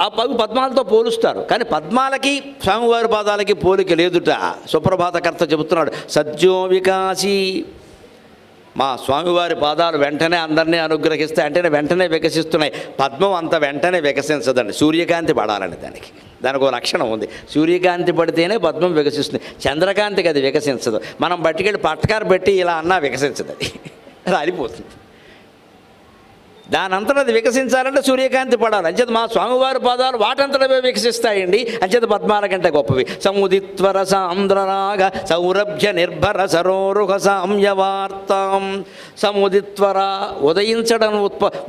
ఆ పద్మాలతో పోలుస్తారు, కానీ పద్మాలకి స్వామివారి పాదాలకి పోలిక లేదుట. సుప్రభాతకర్త చెబుతున్నాడు, సజ్జో వికాసి. మా స్వామివారి పాదాలు వెంటనే అందరినీ అనుగ్రహిస్తాయి, అంటే వెంటనే వికసిస్తున్నాయి. పద్మం అంత వెంటనే వికసించదండి, సూర్యకాంతి పడాలని దానికి ఒక లక్షణం ఉంది. సూర్యకాంతి పడితేనే పద్మం వికసిస్తుంది, చంద్రకాంతికి అది వికసించదు. మనం బట్టికెళ్ళి పట్టకారు పెట్టి ఇలా అన్నా వికసించదు, అది రాలిపోతుంది. దానంతటా అది వికసించాలంటే సూర్యకాంతి పడాలి. అంచేత మా స్వామివారి పాదాలు వాటంతటవే వికసిస్తాయండి. అంచేత పద్మాల కంటే గొప్పవి. సముదిత్వర సాంద్రరాగ సౌరభ్య నిర్భర సరోరుహ సామ్యవార్తాం. సముదిత్వర ఉదయించడం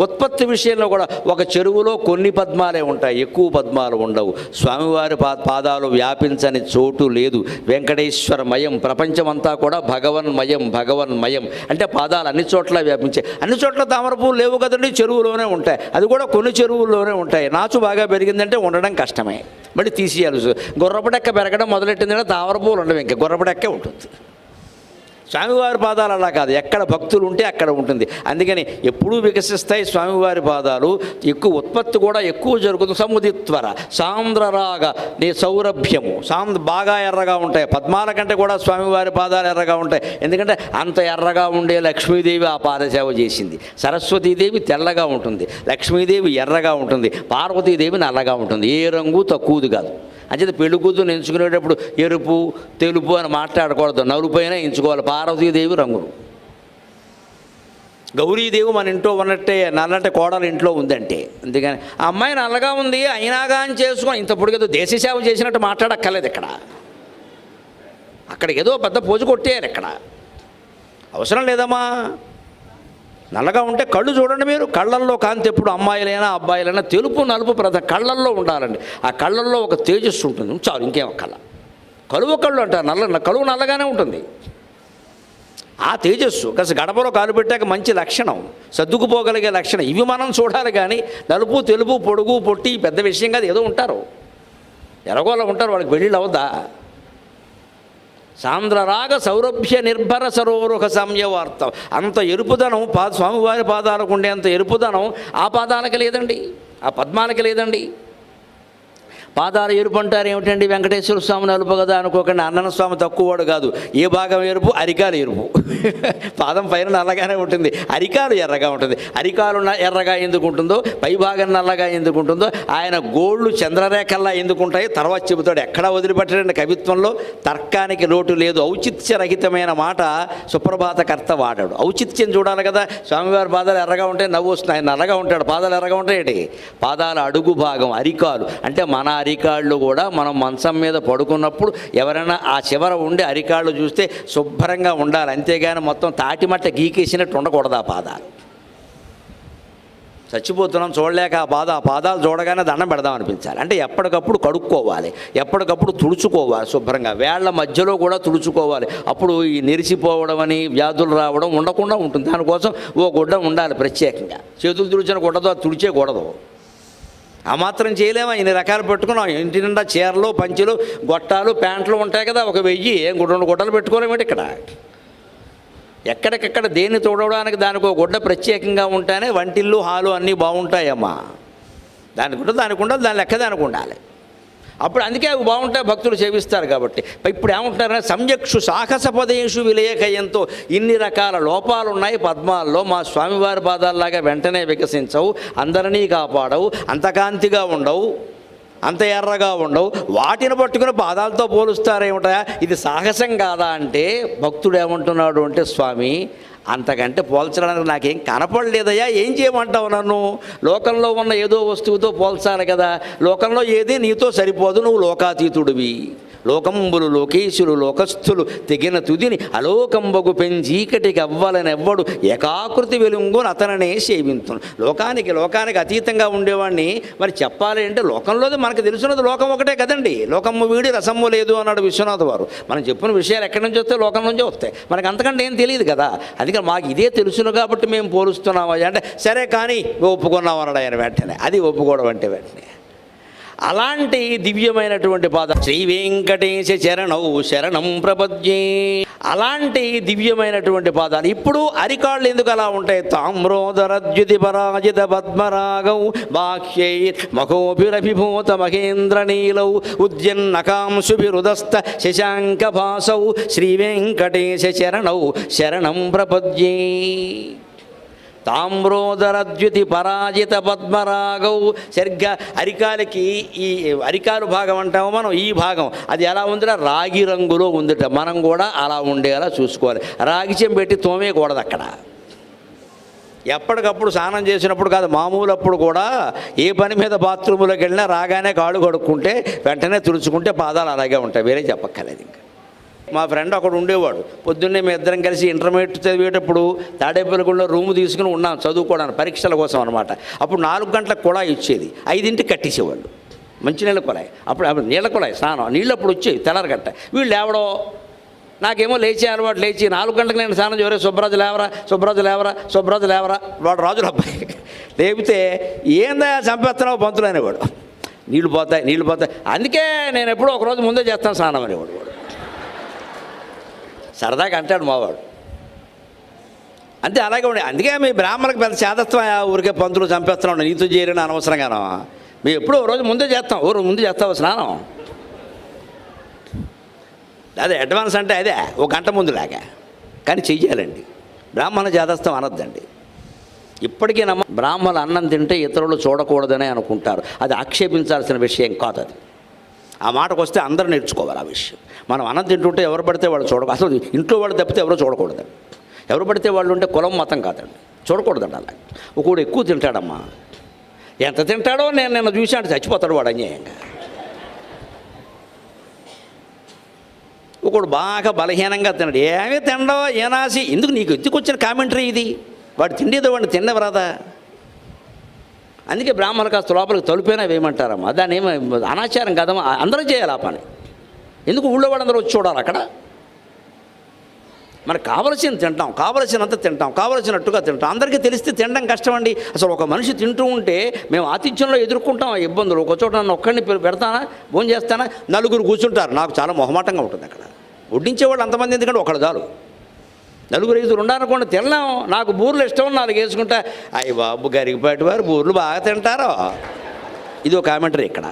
ఉత్పత్తి విషయంలో కూడా ఒక చెరువులో కొన్ని పద్మాలే ఉంటాయి, ఎక్కువ పద్మాలు ఉండవు. స్వామివారి పాదాలు వ్యాపించని చోటు లేదు. వెంకటేశ్వరమయం, ప్రపంచమంతా కూడా భగవన్మయం. భగవన్మయం అంటే పాదాలు అన్ని చోట్ల వ్యాపించాయి. అన్ని చోట్ల తామరపూలు లేవు కదండి, చెరువులోనే ఉంటాయి. అది కూడా కొన్ని చెరువుల్లోనే ఉంటాయి. నాచు బాగా పెరిగిందంటే ఉండడం కష్టమే, మళ్ళీ తీసేయాల్సి. గుర్రపడెక్క పెరగడం మొదలెట్టిందంటే తామరపూలు ఉండవు, ఇంకా గుర్రపడెక్కే ఉంటుంది. స్వామివారి పాదాలు అలా కాదు, ఎక్కడ భక్తులు ఉంటే అక్కడ ఉంటుంది. అందుకని ఎప్పుడూ వికసిస్తాయి స్వామివారి పాదాలు. ఎక్కువ ఉత్పత్తి కూడా ఎక్కువ జరుగుతుంది. సముదిత్వర సాంద్రరాగ నీ సౌరభ్యము బాగా ఎర్రగా ఉంటాయి. పద్మాల కంటే కూడా స్వామివారి పాదాలు ఎర్రగా ఉంటాయి. ఎందుకంటే అంత ఎర్రగా ఉండే లక్ష్మీదేవి ఆ పాదసేవ చేసింది. సరస్వతీదేవి తెల్లగా ఉంటుంది, లక్ష్మీదేవి ఎర్రగా ఉంటుంది, పార్వతీదేవి నల్లగా ఉంటుంది. ఏ రంగు తక్కువది కాదు. అంచేత పెళ్లి కూతురు ఎంచుకునేటప్పుడు ఎరుపు తెలుపు అని మాట్లాడకూడదు, నలుపైన ఎంచుకోవాలి. పార్వతీదేవి రంగులు. గౌరీదేవి మన ఇంట్లో ఉన్నట్టే నల్లటి కోడలు ఇంట్లో ఉందంటే, అందుకని ఆ అమ్మాయి నల్లగా ఉంది అయినా కానీ చేసుకొని ఇంత పొడిగేదో దేశ సేవ చేసినట్టు మాట్లాడక్కర్లేదు. ఇక్కడ అక్కడికి ఏదో పెద్ద పోజు కొట్టేయాలి. ఇక్కడ అవసరం లేదమ్మా. నల్లగా ఉంటే కళ్ళు చూడండి మీరు, కళ్ళల్లో కాంతి ఎప్పుడు అమ్మాయిలైనా అబ్బాయిలైనా తెలుపు నలుపు కళ్ళల్లో ఉండాలండి. ఆ కళ్ళల్లో ఒక తేజస్సు ఉంటుంది, చాలు. ఇంకేం కళ్ళ కలువ కళ్ళు అంటారు. కలువ నల్లగానే ఉంటుంది. ఆ తేజస్సు కాస్త గడపలో కాలు పెట్టాక మంచి లక్షణం, సర్దుకుపోగలిగే లక్షణం. ఇవి మనం చూడాలి కానీ నలుపు తెలుపు పొడుగు పొట్టి పెద్ద విషయం కాదు. ఏదో ఉంటారు, ఎరగోలా ఉంటారు, వాళ్ళకి పెళ్ళిళ్ళు అవుద్దా? సాంద్రరాగ సౌరభ్య నిర్భర సరోరుహ సామ్యవార్తం. అంత ఎరుపుదనం స్వామివారి పాదాలకు ఉండే అంత ఎరుపుదనం ఆ పాదాలకి లేదండి, ఆ పద్మాలకి లేదండి. పాదాలు ఎరుపు అంటారు ఏమిటండి? వెంకటేశ్వర స్వామి నలుపు కదా అనుకోకండి. అన్నన స్వామి తక్కువవాడు కాదు. ఏ భాగం ఎరుపు? అరికాలు ఎరుపు. పాదం పైన నల్లగానే ఉంటుంది, అరికాలు ఎర్రగా ఉంటుంది. అరికాలు ఎర్రగా ఎందుకు ఉంటుందో, పై భాగం నల్లగా ఎందుకు ఉంటుందో, ఆయన గోళ్ళు చంద్రరేఖల్లా ఎందుకు ఉంటాయి తర్వాత చెబుతాడు. ఎక్కడా వదిలిపెట్టడండి. కవిత్వంలో తర్కానికి లోటు లేదు. ఔచిత్యరహితమైన మాట సుప్రభాతకర్త వాడాడు. ఔచిత్యం చూడాలి కదా. స్వామివారి పాదాలు ఎర్రగా ఉంటే నవ్వు వస్తుంది, ఆయన నల్లగా ఉంటాడు. పాదాలు ఎర్రగా ఉంటాయేంటి? పాదాల అడుగు భాగం అరికాలు అంటే మన అరికాళ్ళు కూడా మనం మంచం మీద పడుకున్నప్పుడు ఎవరైనా ఆ చివర ఉండి అరికాళ్ళు చూస్తే శుభ్రంగా ఉండాలి. అంతేగాని మొత్తం తాటిమట్ట గీకేసినట్టు ఉండకూడదు. ఆ పాదాలు చచ్చిపోతున్నాం చూడలేక ఆ పాదాలు చూడగానే దండం పెడదాం అనిపించాలి. అంటే ఎప్పటికప్పుడు కడుక్కోవాలి, ఎప్పటికప్పుడు తుడుచుకోవాలి శుభ్రంగా. వేళ్ల మధ్యలో కూడా తుడుచుకోవాలి. అప్పుడు ఈ నెరిసిపోవడం అని వ్యాధులు రావడం ఉండకుండా ఉంటుంది. దానికోసం ఓ గుడ్డ ఉండాలి ప్రత్యేకంగా. చేతులు తుడిచిన గుడ్డతో అది తుడిచేకూడదు. ఆ మాత్రం చేయలేమా? ఇన్ని రకాలు పెట్టుకున్నాం. ఇంటి నిండా చీరలు పంచెలు గొట్టాలు ప్యాంట్లు ఉంటాయి కదా, 1000 ఏం రెండు గుడ్డలు పెట్టుకోలేమేంటి? ఇక్కడ ఎక్కడికెక్కడ దేన్ని తోడవడానికి దానికి ఒక గుడ్డ ప్రత్యేకంగా ఉంటేనే వంటిల్లు హాలు అన్నీ బాగుంటాయమ్మా. దానికి ఉండాలి, దాని లెక్క దానికి ఉండాలి. అప్పుడు అందుకే అవి బాగుంటాయి, భక్తులు సేవిస్తారు కాబట్టి. ఇప్పుడు ఏమంటున్నారంటే సంయక్షు సాహసపదేషు విలేఖయంతో ఇన్ని రకాల లోపాలు ఉన్నాయి పద్మాల్లో. మా స్వామివారి పాదాల్లాగా వెంటనే వికసించవు, అందరినీ కాపాడవు, అంత కాంతిగా ఉండవు, అంత ఎర్రగా ఉండవు. వాటిని పట్టుకుని పాదాలతో పోలుస్తారేమిటా? ఇది సాహసం కాదా అంటే భక్తుడు ఏమంటున్నాడు అంటే, స్వామి అంతకంటే పోల్చడానికి నాకేం కనపడలేదయ్యా, ఏం చేయమంటావు నన్ను? లోకంలో ఉన్న ఏదో వస్తువుతో పోల్చాలి కదా. లోకంలో ఏది నీతో సరిపోదు, నువ్వు లోకాతీతుడివి. లోకంబులు లోకేశులు లోకస్థులు తెగిన తుదిని అలోకంబగు పెంచీకటికి అవ్వాలనెవ్వడు ఏకాకృతి వెలుంగుని అతననే సేవింతును. లోకానికి అతీతంగా ఉండేవాడిని మరి చెప్పాలి అంటే లోకంలోది మనకు తెలుసున్నది లోకం ఒకటే కదండి. లోకమ్ము వీడి రసమ్ము లేదు అన్నాడు విశ్వనాథ్ వారు. మనం చెప్పిన విషయాలు ఎక్కడి నుంచి వస్తాయి? లోకం నుంచే వస్తాయి. మనకు అంతకంటే ఏం తెలియదు కదా. అందుకని మాకు ఇదే తెలుసును కాబట్టి మేము పోలుస్తున్నాము అంటే సరే కానీ ఒప్పుకున్నాం అన్నాడు ఆయన వెంటనే. అది ఒప్పుకోవడం అంటే వెంటనే అలాంటి దివ్యమైనటువంటి పాద శ్రీ వెంకటేశ చరణౌ శరణం ప్రపద్యే. అలాంటి దివ్యమైనటువంటి పాదాలు. ఇప్పుడు అరికాళ్ళు ఎందుకు అలా ఉంటాయి? తామ్రోదరద్యుతి పరాజిత పద్మరాగౌ బాహ్యై మహోభిరభిభూత మహేంద్ర నీలౌ ఉద్యన్నకాంశుభిరుదస్త శశాంక భాసౌ శ్రీ వెంకటేశ చరణౌ శరణం ప్రపద్యే. తామ్రోదరద్యుతి పరాజిత పద్మరాగౌ. సరిగ్గా అరికాలకి ఈ అరికాలు భాగం అంటాము మనం, ఈ భాగం అది ఎలా ఉందిట? రాగి రంగులో ఉందిట. మనం కూడా అలా ఉండేలా చూసుకోవాలి. రాగి చెంబు పెట్టి తోమేయకూడదు అక్కడ. ఎప్పటికప్పుడు స్నానం చేసినప్పుడు కాదు, మామూలు అప్పుడు కూడా ఏ పని మీద బాత్రూంలోకి వెళ్ళినా రాగానే కాళ్ళు కడుక్కుంటే వెంటనే తుడుచుకుంటే పాదాలు అలాగే ఉంటాయి, వేరే చెప్పక్కర్లేదు. ఇంకా మా ఫ్రెండ్ ఒకడు ఉండేవాడు, పొద్దున్నే మేము ఇద్దరం కలిసి ఇంటర్మీడియట్ చదివేటప్పుడు తాడేపల్లిగూడలో రూమ్ తీసుకుని ఉన్నాం చదువుకోవడానికి, పరీక్షల కోసం అనమాట. అప్పుడు 4 గంటలకు కుళాయి ఇచ్చేది, 5ంటికి కట్టేసేవాళ్ళు మంచినీళ్ళ కుళాయి. అప్పుడు నీళ్ళ కుళాయి స్నానం, నీళ్ళు అప్పుడు వచ్చేవి తెల్లారగట్ట. వీళ్ళు ఎవడో నాకేమో లేచే అలవాటు, లేచి 4 గంటలకు నేను స్నానం చేయరే, సుబ్బరాజు లేవరా, సుబ్బరాజు లేవరా, సుబ్బరాజు లేవరా, వాడు రాజుల అబ్బాయి లేపితే ఏందా చంపేస్తున్నావు పంతులు అనేవాడు. నీళ్ళు పోతాయి నీళ్ళు పోతాయి, అందుకే నేను ఎప్పుడో ఒకరోజు ముందే చేస్తాను స్నానం అనేవాడు. వాడు సరదాగా అంటాడు మావాడు. అంతే అలాగే ఉండే. అందుకే మీ బ్రాహ్మణులకు పెద్ద చేదత్వం, ఊరికే పంతులు చంపేస్తున్నాం నీతో చేరిన అనవసరంగానో. మేము ఎప్పుడో ఒక రోజు ముందే చేస్తాం, ముందు చేస్తావు స్నానం, అదే అడ్వాన్స్ అంటే అదే 1 గంట ముందులాగా, కానీ చెయ్యాలండి. బ్రాహ్మణ జాతస్థం అనొద్దండి. ఇప్పటికీ బ్రాహ్మణులు అన్నం తింటే ఇతరులు చూడకూడదనే అనుకుంటారు, అది ఆక్షేపించాల్సిన విషయం కాదు. అది ఆ మాటకు వస్తే అందరూ నేర్చుకోవాలి ఆ విషయం. మనం అన్నం తింటుంటే ఎవరు పడితే వాళ్ళు చూడకూడదు, అసలు ఇంట్లో వాళ్ళు తప్పితే ఎవరో చూడకూడదండి. ఎవరు పడితే వాళ్ళు ఉంటే కులం మతం కాదండి, చూడకూడదండి. అలా ఒకడు ఎక్కువ తింటాడమ్మా, ఎంత తింటాడో నేను నిన్న చూశాడు, చచ్చిపోతాడు వాడు అన్యాయంగా. ఒకడు బాగా బలహీనంగా తిన్నాడు, ఏమీ తినడో ఏనాసి, ఎందుకు నీకు ఎత్తుకొచ్చిన కామెంటరీ ఇది, వాడు తిండేదో వాడిని తిన్నవరాదా. అందుకే బ్రాహ్మణులు కాస్త లోపలికి తలుపైనా వేయమంటారమ్మా, దాన్ని ఏమో అనాచారం కదమ్మా, అందరూ చేయాలి ఆ పని. ఎందుకు ఊళ్ళో వాళ్ళందరూ వచ్చి చూడాలి అక్కడ. మనకు కావలసింది తింటాం, కావలసినంత తింటాం, కావలసినట్టుగా తింటాం. అందరికీ తెలిస్తే తినడం కష్టం అండి. అసలు ఒక మనిషి తింటూ ఉంటే మేము ఆతిథ్యంలో ఎదుర్కొంటాం ఆ ఇబ్బందులు. ఒక చోట నన్ను ఒక్కడిని పెడతానా, భోజనం చేస్తానా, 4 కూర్చుంటారు, నాకు చాలా మొహమాటంగా ఉంటుంది అక్కడ. వడ్డించేవాళ్ళు అంతమంది ఎందుకంటే ఒకళ్ళు చాలు. 4 5 ఉండాలనుకోండి తినలేం. నాకు బూర్లు ఇష్టం, 4 వేసుకుంటా. అయ్యి బాబు గరిగిపాటి వారు బూర్లు బాగా తింటారో, ఇది ఒక కామెంటరీ ఇక్కడ.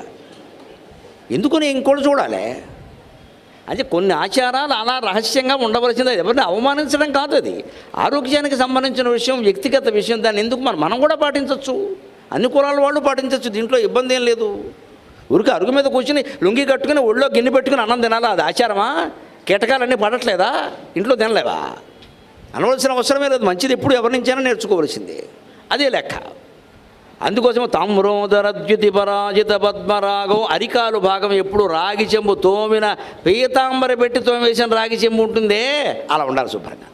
ఎందుకని ఇంకోటి చూడాలి. అంటే కొన్ని ఆచారాలు అలా రహస్యంగా ఉండవలసింది, ఎవరిని అవమానించడం కాదు, అది ఆరోగ్యానికి సంబంధించిన విషయం, వ్యక్తిగత విషయం. దాన్ని ఎందుకు మనం కూడా పాటించవచ్చు, అన్ని కులాల వాళ్ళు పాటించవచ్చు, దీంట్లో ఇబ్బంది ఏం లేదు. ఊరికి అరుగు మీద కూర్చుని లుంగి కట్టుకుని ఒళ్ళో గిన్నె పెట్టుకుని అన్నం తినాలా, అది ఆచారమా? కీటకాలన్నీ పడట్లేదా, ఇంట్లో తినలేవా? అనవలసిన అవసరమే లేదు. మంచిది ఎప్పుడు ఎవరి నుంచైనా నేర్చుకోవలసింది, అదే లెక్క. అందుకోసం తామ్రోదరద్యుతి పరాజిత పద్మరాగం, అరికాలు భాగం ఎప్పుడు రాగి చెంబు తోమిన పీతాంబర పెట్టి తోమేసిన రాగి చెంబు ఉంటుందే అలా ఉండాలి శుభ్రంగా.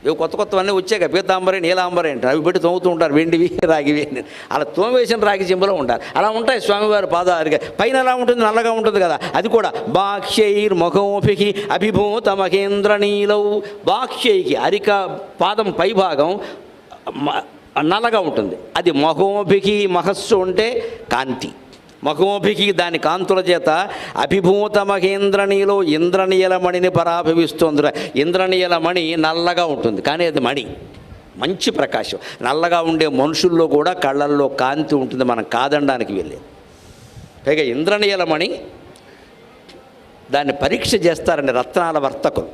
ఇవి కొత్తవన్నీ వచ్చాక పీతాంబరి నీలాంబరి అంటే అవి పెట్టి తోముతూ ఉంటారు, వెండివి రాగివి. అలా తోమేసిన రాగి చెంబులో ఉండాలి. అలా ఉంటాయి స్వామివారి పాదాలు. పైన ఎలా ఉంటుంది, నల్లగా ఉంటుంది కదా, అది కూడా బాహ్యైర్ముఖోభిః అభిభూత మహేంద్ర నీలౌ. బాహ్యైకి అరిక పాదం పైభాగం నల్లగా ఉంటుంది, అది మహోభికి, మహస్సు ఉంటే కాంతి, మహోభికి దాని కాంతుల చేత అభిభూత మహేంద్రనీలో ఇంద్రనీలమణిని పరాభవిస్తుంది. ఇంద్రనీలమణి నల్లగా ఉంటుంది, కానీ అది మణి, మంచి ప్రకాశం. నల్లగా ఉండే మనుషుల్లో కూడా కళ్ళల్లో కాంతి ఉంటుంది, మనం కాదనడానికి వెళ్ళేది. పైగా ఇంద్రనీలమణి దాన్ని పరీక్ష చేస్తారండి రత్నాల వర్తకులు.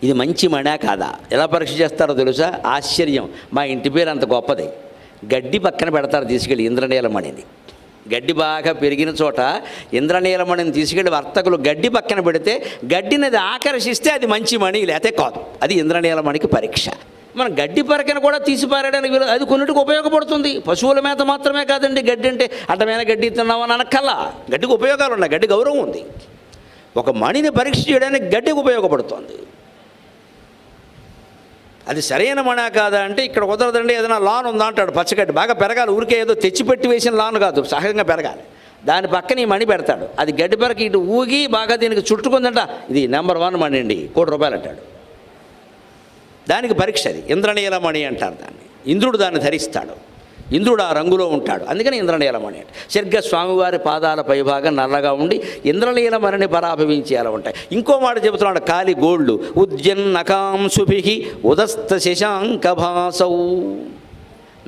ఇది మంచి మణా కాదా, ఎలా పరీక్ష చేస్తారో తెలుసా? ఆశ్చర్యం. మా ఇంటి పేరు అంత గొప్పది. గడ్డి పక్కన పెడతారు తీసుకెళ్ళి ఇంద్రనీలమణిని. గడ్డి బాగా పెరిగిన చోట ఇంద్రనీలమణిని తీసుకెళ్ళి వర్తకులు గడ్డి పక్కన పెడితే గడ్డిని అది ఆకర్షిస్తే అది మంచి మణి, లేతే కాదు. అది ఇంద్రనీలమణికి పరీక్ష. మనం గడ్డి పరకను కూడా తీసిపారడానికి అది కొన్నిటికి ఉపయోగపడుతుంది. పశువుల మేత మాత్రమే కాదండి గడ్డి అంటే, అడ్డమైన గడ్డి తిన్నామని అనక్కల్లా. గడ్డికి ఉపయోగాలు ఉన్నాయి, గడ్డి గౌరవం ఉంది. ఒక మణిని పరీక్ష చేయడానికి గడ్డికి ఉపయోగపడుతుంది. అది సరైన మణా కాదా అంటే ఇక్కడ కుదరదండి, ఏదైనా లాన్ ఉందా అంటాడు. పచ్చగడ్డి బాగా పెరగాలి, ఊరికే ఏదో తెచ్చిపెట్టి వేసిన లాన్ కాదు, సహజంగా పెరగాలి. దాని పక్కన ఈ మణి పెడతాడు, అది గడ్డి పెరక ఇటు ఊగి బాగా దీనికి చుట్టుకుందంట, ఇది నెంబర్ 1 మణి అండి, ₹1,00,000 అంటాడు. దానికి పరీక్ష అది ఇంద్రనీలమణి అంటారు దాన్ని. ఇంద్రుడు దాన్ని ధరిస్తాడు, ఇంద్రుడు ఆ రంగులో ఉంటాడు, అందుకని ఇంద్రనీలమణి అంటే. సరిగ్గా స్వామివారి పాదాల పైభాగం నల్లగా ఉండి ఇంద్రనీలమణిని పరాభవించి అలా ఉంటాయి. ఇంకో మాట చెబుతున్నాడు, కాలి గోళ్ళు ఉద్యన్నకాంశుభిః ఉదస్త శశాంకభాసౌ.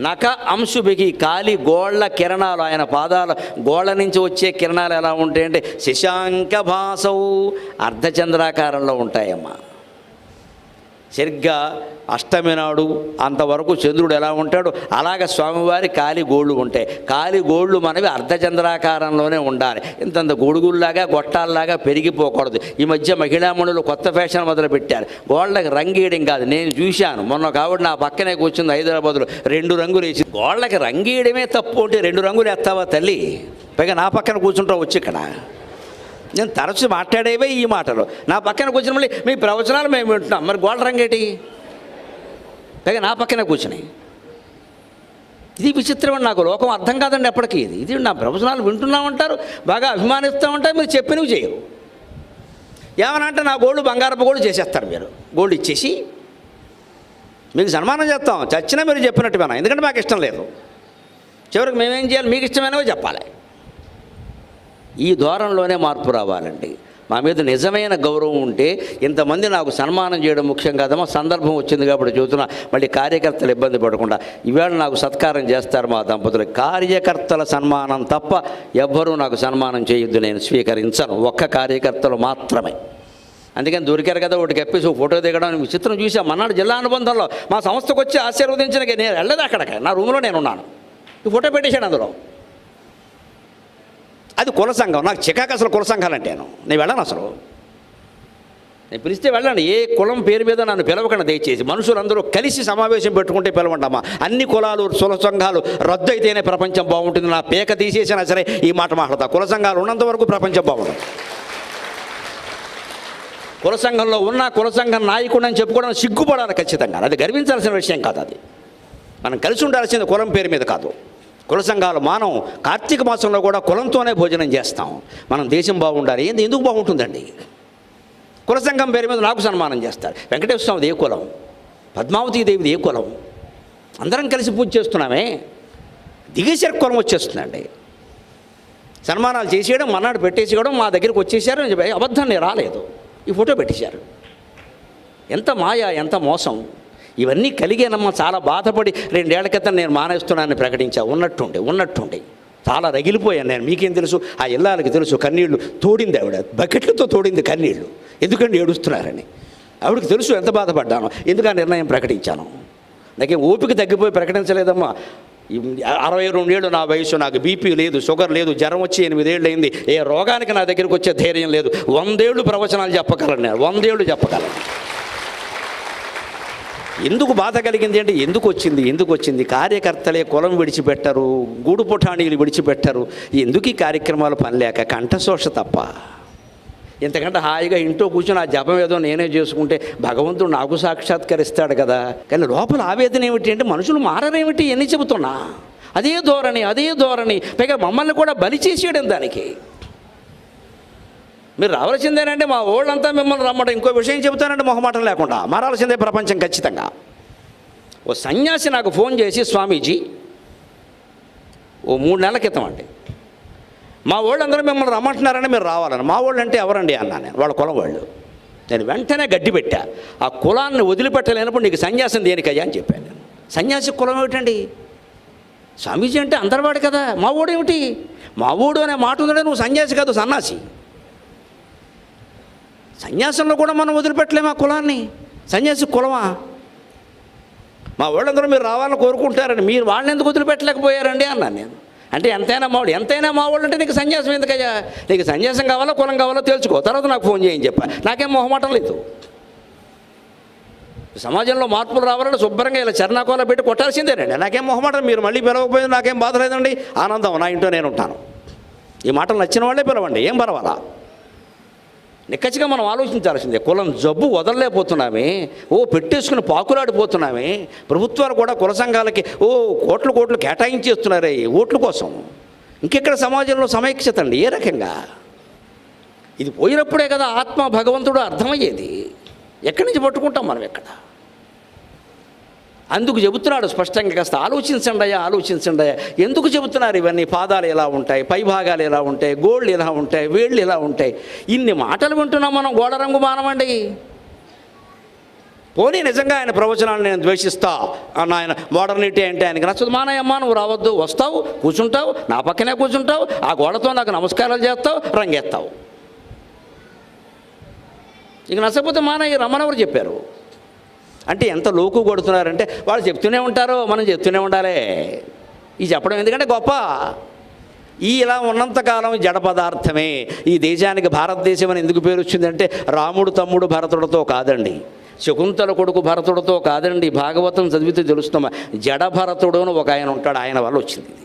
నక అంశుభికి కాలి గోళ్ల కిరణాలు, ఆయన పాదాల గోళ్ల నుంచి వచ్చే కిరణాలు ఎలా ఉంటాయంటే శశాంకభాసౌ, అర్ధచంద్రాకారంలో ఉంటాయమ్మా. సరిగ్గా అష్టమి నాడు అంతవరకు చంద్రుడు ఎలా ఉంటాడు అలాగే స్వామివారి కాలి గోళ్ళు ఉంటాయి. కాలి గోళ్ళు మనవి అర్ధచంద్రాకారంలోనే ఉండాలి. ఇంతంత గొడుగుల్లాగా గొట్టాల్లాగా పెరిగిపోకూడదు. ఈ మధ్య మహిళామణులు కొత్త ఫ్యాషన్ మొదలుపెట్టారు. గోళ్ళకి రంగేయడం కాదు. నేను చూశాను మొన్న కాబట్టి నా పక్కనే కూర్చుంది హైదరాబాద్లో 2 రంగులు వేసి. గోళ్ళకి రంగేయడమే తప్పు ఉంటే 2 రంగులు వేస్తావా తల్లి? పైగా నా పక్కన కూర్చుంటావు వచ్చి ఇక్కడ. నేను తరచు మాట్లాడేవే ఈ మాటలు. నా పక్కన కూర్చుని మళ్ళీ మీ ప్రవచనాలు మేము వింటున్నాం, మరి గోళ్ళ రంగేటి? పైగా నా పక్కన కూర్చుని. ఇది విచిత్రమని నాకు లోకం అర్థం కాదండి ఎప్పటికీ. ఇది నా ప్రవచనాలు వింటున్నామంటారు, బాగా అభిమానిస్తామంటారు, మీరు చెప్పినవి చేయరు. ఏమనంటే నా గోల్డ్ బంగారపు గోల్డ్ చేసేస్తారు. మీరు గోల్డ్ ఇచ్చేసి మీకు సన్మానం చేస్తాం, చచ్చినా మీరు చెప్పినట్టు వినా, ఎందుకంటే మాకు ఇష్టం లేదు. చివరికి మేమేం చేయాలి? మీకు ఇష్టమైనవి చెప్పాలి. ఈ ధోరణిలోనే మార్పు రావాలండి. మా మీద నిజమైన గౌరవం ఉంటే ఇంతమంది నాకు సన్మానం చేయడం ముఖ్యం కాదమ్మా, సందర్భం వచ్చింది కాబట్టి చూస్తున్నా. మళ్ళీ కార్యకర్తలు ఇబ్బంది పడకుండా ఈవేళ నాకు సత్కారం చేస్తారు మా దంపతులు. కార్యకర్తల సన్మానం తప్ప ఎవ్వరూ నాకు సన్మానం చేయొద్దు, నేను స్వీకరించను. ఒక్క కార్యకర్తలు మాత్రమే. అందుకని దొరికారు కదా ఒకటి కప్పేసి ఫోటో దిగడం విచిత్రం చూసాం. మన్నాడు జిల్లా అనుబంధంలో మా సంస్థకు వచ్చి ఆశీర్వదించిన నేను వెళ్ళదు అక్కడికి, నా రూమ్లో నేను ఉన్నాను. ఈ ఫోటో పెట్టేశాను అందులో. అది కుల సంఘం. నాకు చికాకు అసలు కుల సంఘాలంటే నేను వెళ్ళను అసలు. నేను పిలిస్తే వెళ్ళండి. ఏ కులం పేరు మీద నన్ను పిలవకుండా దయచేసి. మనుషులందరూ కలిసి సమావేశం పెట్టుకుంటే పిలవండమ్మా. అన్ని కులాలు కుల సంఘాలు రద్దు అయితేనే ప్రపంచం బాగుంటుంది. నా పేక తీసేసినా సరే ఈ మాట మాట్లాడతా. కుల సంఘాలు ఉన్నంత వరకు ప్రపంచం బాగుంటుంది. కుల సంఘంలో ఉన్న కుల సంఘం నాయకుడు అని చెప్పుకోవడం సిగ్గుపడాలి ఖచ్చితంగా. అది గర్వించాల్సిన విషయం కాదు. అది మనం కలిసి ఉండాల్సింది కులం పేరు మీద కాదు. కుల సంఘాలు మనం కార్తీక మాసంలో కూడా కులంతోనే భోజనం చేస్తాం. మనం దేశం బాగుండాలి. ఎందుకు బాగుంటుందండి? కుల సంఘం పేరు మీద నాకు సన్మానం చేస్తారు. వెంకటేశ్వర స్వామిది ఏ కులం? పద్మావతీ దేవిది ఏ కులం? అందరం కలిసి పూజ చేస్తున్నామే. దిగేసరి కులం వచ్చేస్తుందండి. సన్మానాలు చేసేయడం, మన్నాడు పెట్టేసేయడం, మా దగ్గరికి వచ్చేసారు అని చెప్పి అబద్ధం. నేను రాలేదు, ఈ ఫోటో పెట్టేశారు. ఎంత మాయ, ఎంత మోసం. ఇవన్నీ కలిగేనమ్మా. చాలా బాధపడి 2 ఏళ్ల క్రితం నేను మానేస్తున్నానని ప్రకటించా. ఉన్నట్టుండి చాలా రగిలిపోయాను నేను. మీకేం తెలుసు? ఆ ఇల్లాలకి తెలుసు. కన్నీళ్లు తోడింది ఆవిడ, బకెట్లతో తోడింది కన్నీళ్లు. ఎందుకంటే ఏడుస్తున్నారని ఆవిడకి తెలుసు ఎంత బాధపడ్డాను. ఎందుకు ఆ నిర్ణయం ప్రకటించాను? నాకేం ఓపిక తగ్గిపోయి ప్రకటించలేదమ్మా. 62 ఏళ్ళు నా వయసు. నాకు బీపీ లేదు, షుగర్ లేదు, జ్వరం వచ్చి 8 ఏళ్ళు అయింది. ఏ రోగానికి నా దగ్గరికి వచ్చే ధైర్యం లేదు. 100 ఏళ్ళు ప్రవచనాలు చెప్పగలను నేను, 100 ఏళ్ళు చెప్పగలను. ఎందుకు బాధ కలిగింది అంటే ఎందుకు వచ్చింది? కార్యకర్తలే కులం విడిచిపెట్టరు, గూడు పుఠాణీలు విడిచిపెట్టరు. ఎందుకు ఈ కార్యక్రమాలు పని లేక కంఠశోష తప్ప. ఇంతకంటే హాయిగా ఇంట్లో కూర్చొని ఆ జపం ఏదో నేనే చేసుకుంటే భగవంతుడు నాకు సాక్షాత్కరిస్తాడు కదా. కానీ లోపల ఆవేదన ఏమిటి అంటే మనుషులు మారరేమిటి ఎన్ని చెబుతున్నా అదే ధోరణి. పైగా మమ్మల్ని కూడా బలి చేసేయడం దానికి. మీరు రావాల్సిందేనంటే మా ఓళ్ళంతా మిమ్మల్ని రమ్మడం. ఇంకో విషయం చెబుతానంటే మొహమాటం లేకుండా మారాల్సిందే ప్రపంచం ఖచ్చితంగా. ఓ సన్యాసి నాకు ఫోన్ చేసి, స్వామీజీ ఓ 3 నెలల క్రితం అండి, మా వాళ్ళందరూ మిమ్మల్ని రమ్మంటున్నారని మీరు రావాలని. మా వాళ్ళు అంటే ఎవరండి అన్నా నేను. వాళ్ళ కులం వాళ్ళు. నేను వెంటనే గడ్డి పెట్టా. ఆ కులాన్ని వదిలిపెట్టలేనప్పుడు నీకు సన్యాసం దేనికయ్యా అని చెప్పాను నేను. సన్యాసి కులం ఏమిటండి? స్వామీజీ అంటే అందరివాడు కదా. మా ఓడు ఏమిటి? మా ఓడు అనే మాట ఉందంటే నువ్వు సన్యాసి కాదు, సన్నాసి. సన్యాసంలో కూడా మనం వదిలిపెట్టలేము ఆ కులాన్ని. సన్యాసి కులమా? మా వాళ్ళందరూ మీరు రావాలని కోరుకుంటారని మీరు వాళ్ళని ఎందుకు వదిలిపెట్టలేకపోయారండి అన్నాను నేను. అంటే ఎంతైనా మా వాళ్ళు అంటే నీకు సన్యాసం ఎందుకయ్యా? నీకు సన్యాసం కావాలో కులం కావాలో తెలుసుకో, తర్వాత నాకు ఫోన్ చేయని చెప్పా. నాకేం మొహమాటం లేదు. సమాజంలో మార్పులు రావాలంటే శుభ్రంగా ఇలా చర్నాకోలా పెట్టి కొట్టాల్సిందేనండి. నాకేం మొహమాటం. మీరు మళ్ళీ పిలవకపోయింది నాకేం బాధ లేదండి. ఆనందం. నా ఇంట్లో నేను ఉంటాను. ఈ మాటలు నచ్చిన వాళ్ళే పిలవండి, ఏం పర్వాలా. నిక్కచ్చిగా మనం ఆలోచించాల్సిందే. కులం జబ్బు వదలలేకపోతున్నామే. పెట్టేసుకుని పాకులాడిపోతున్నామే. ప్రభుత్వాలు కూడా కుల సంఘాలకి కోట్లు కేటాయించేస్తున్నారే ఓట్ల కోసం. ఇంకెక్కడ సమాజంలో సమైక్యత అండి? ఏ రకంగా? ఇది పోయినప్పుడే కదా ఆత్మ భగవంతుడు అర్థమయ్యేది. ఎక్కడి నుంచి పట్టుకుంటాం మనం ఎక్కడ? అందుకు చెబుతున్నాడు స్పష్టంగా, కాస్త ఆలోచించండి. ఎందుకు చెబుతున్నారు ఇవన్నీ? పాదాలు ఎలా ఉంటాయి, పై భాగాలు ఎలా ఉంటాయి, గోళ్ళు ఎలా ఉంటాయి, వేళ్ళు ఎలా ఉంటాయి. ఇన్ని మాటలు వింటున్నాం మనం. గోడ రంగు మానమండి. పోనీ నిజంగా ఆయన ప్రవచనాలు నేను ద్వేషిస్తా అన్న, ఆయన మోడర్నిటీ అంటే ఆయనకి నచ్చదు. మానయ్యమ్మ నువ్వు రావద్దు, వస్తావు, కూర్చుంటావు, నా పక్కనే కూర్చుంటావు, ఆ గోడతో నాకు నమస్కారాలు చేస్తావు, రంగేస్తావు. ఇక నచ్చకపోతే మానయ్య రమ్మనెవరు చెప్పారు? అంటే ఎంత లోకు కొడుతున్నారంటే వాళ్ళు చెప్తూనే ఉంటారు, మనం చెప్తూనే ఉండాలి. ఈ చెప్పడం ఎందుకంటే గొప్ప. ఈ ఇలా ఉన్నంతకాలం జడ పదార్థమే. ఈ దేశానికి భారతదేశం అని ఎందుకు పేరు వచ్చిందంటే రాముడు తమ్ముడు భరతుడితో కాదండి, శకుంతల కొడుకు భరతుడితో కాదండి. భాగవతం చదివితే తెలుస్తామా, జడ భరతుడు అని ఒక ఆయన ఉంటాడు, ఆయన వల్ల వచ్చింది ఇది.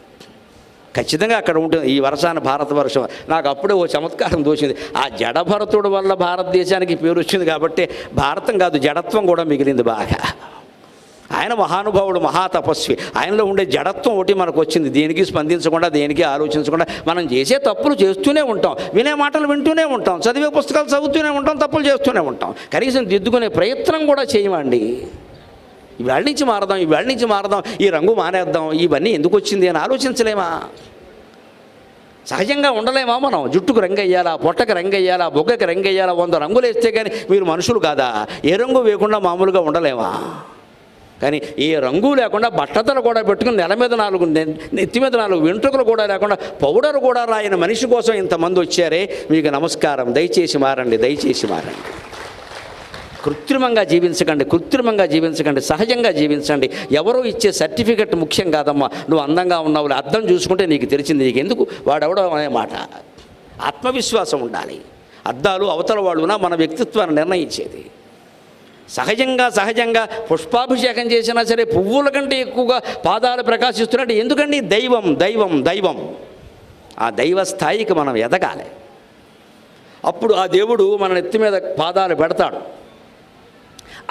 ఖచ్చితంగా అక్కడ ఉంటుంది ఈ వర్షాన్ని భారతవర్షం. నాకు అప్పుడే ఓ చమత్కారం దోచింది. ఆ జడభరతుడు వల్ల భారతదేశానికి పేరు వచ్చింది కాబట్టి భారతం కాదు జడత్వం కూడా మిగిలింది బాగా. ఆయన మహానుభావుడు, మహాతపస్వి. ఆయనలో ఉండే జడత్వం ఒకటి మనకు వచ్చింది. దేనికి స్పందించకుండా, దేనికి ఆలోచించకుండా మనం చేసే తప్పులు చేస్తూనే ఉంటాం, వినే మాటలు వింటూనే ఉంటాం, చదివే పుస్తకాలు చదువుతూనే ఉంటాం, తప్పులు చేస్తూనే ఉంటాం. కనీసం దిద్దుకునే ప్రయత్నం కూడా చేయమండి. ఇవాళ నుంచి మారదాం, ఇవాళ నుంచి మారదాం, ఈ రంగు మానేద్దాం, ఇవన్నీ ఎందుకు వచ్చింది అని ఆలోచించలేమా? సహజంగా ఉండలేమా? మనం జుట్టుకు రంగు వేయాలా, పొట్టకు రంగు వేయాలా, బొగ్గకి రంగు వేయాలా, 100 రంగులు వేస్తే కానీ మీరు మనుషులు కాదా? ఏ రంగు వేయకుండా మామూలుగా ఉండలేమా? కానీ ఏ రంగు లేకుండా బట్టతలు కూడా పెట్టుకుని నెల మీద 4 నెత్తి మీద 4 వెంట్రుకలు కూడా లేకుండా పౌడర్ కూడా రాయని మనిషి కోసం ఇంతమంది వచ్చారే, మీకు నమస్కారం. దయచేసి మారండి, దయచేసి మారండి. కృత్రిమంగా జీవించకండి, కృత్రిమంగా జీవించకండి, సహజంగా జీవించండి. ఎవరో ఇచ్చే సర్టిఫికెట్ ముఖ్యం కాదమ్మా. నువ్వు అందంగా ఉన్నావు, అద్దం చూసుకుంటే నీకు తెలిసింది, నీకు ఎందుకు వాడెవడో అనే మాట. ఆత్మవిశ్వాసం ఉండాలి. అద్దాలు అవతల వాళ్ళునా మన వ్యక్తిత్వాన్ని నిర్ణయించేది. సహజంగా పుష్పాభిషేకం చేసినా సరే పువ్వుల కంటే ఎక్కువగా పాదాలు ప్రకాశిస్తున్నట్టు. ఎందుకండి? దైవం దైవం దైవం. ఆ దైవ స్థాయికి మనం ఎదగాలి. అప్పుడు ఆ దేవుడు మన నెత్తి మీద పాదాలు పెడతాడు.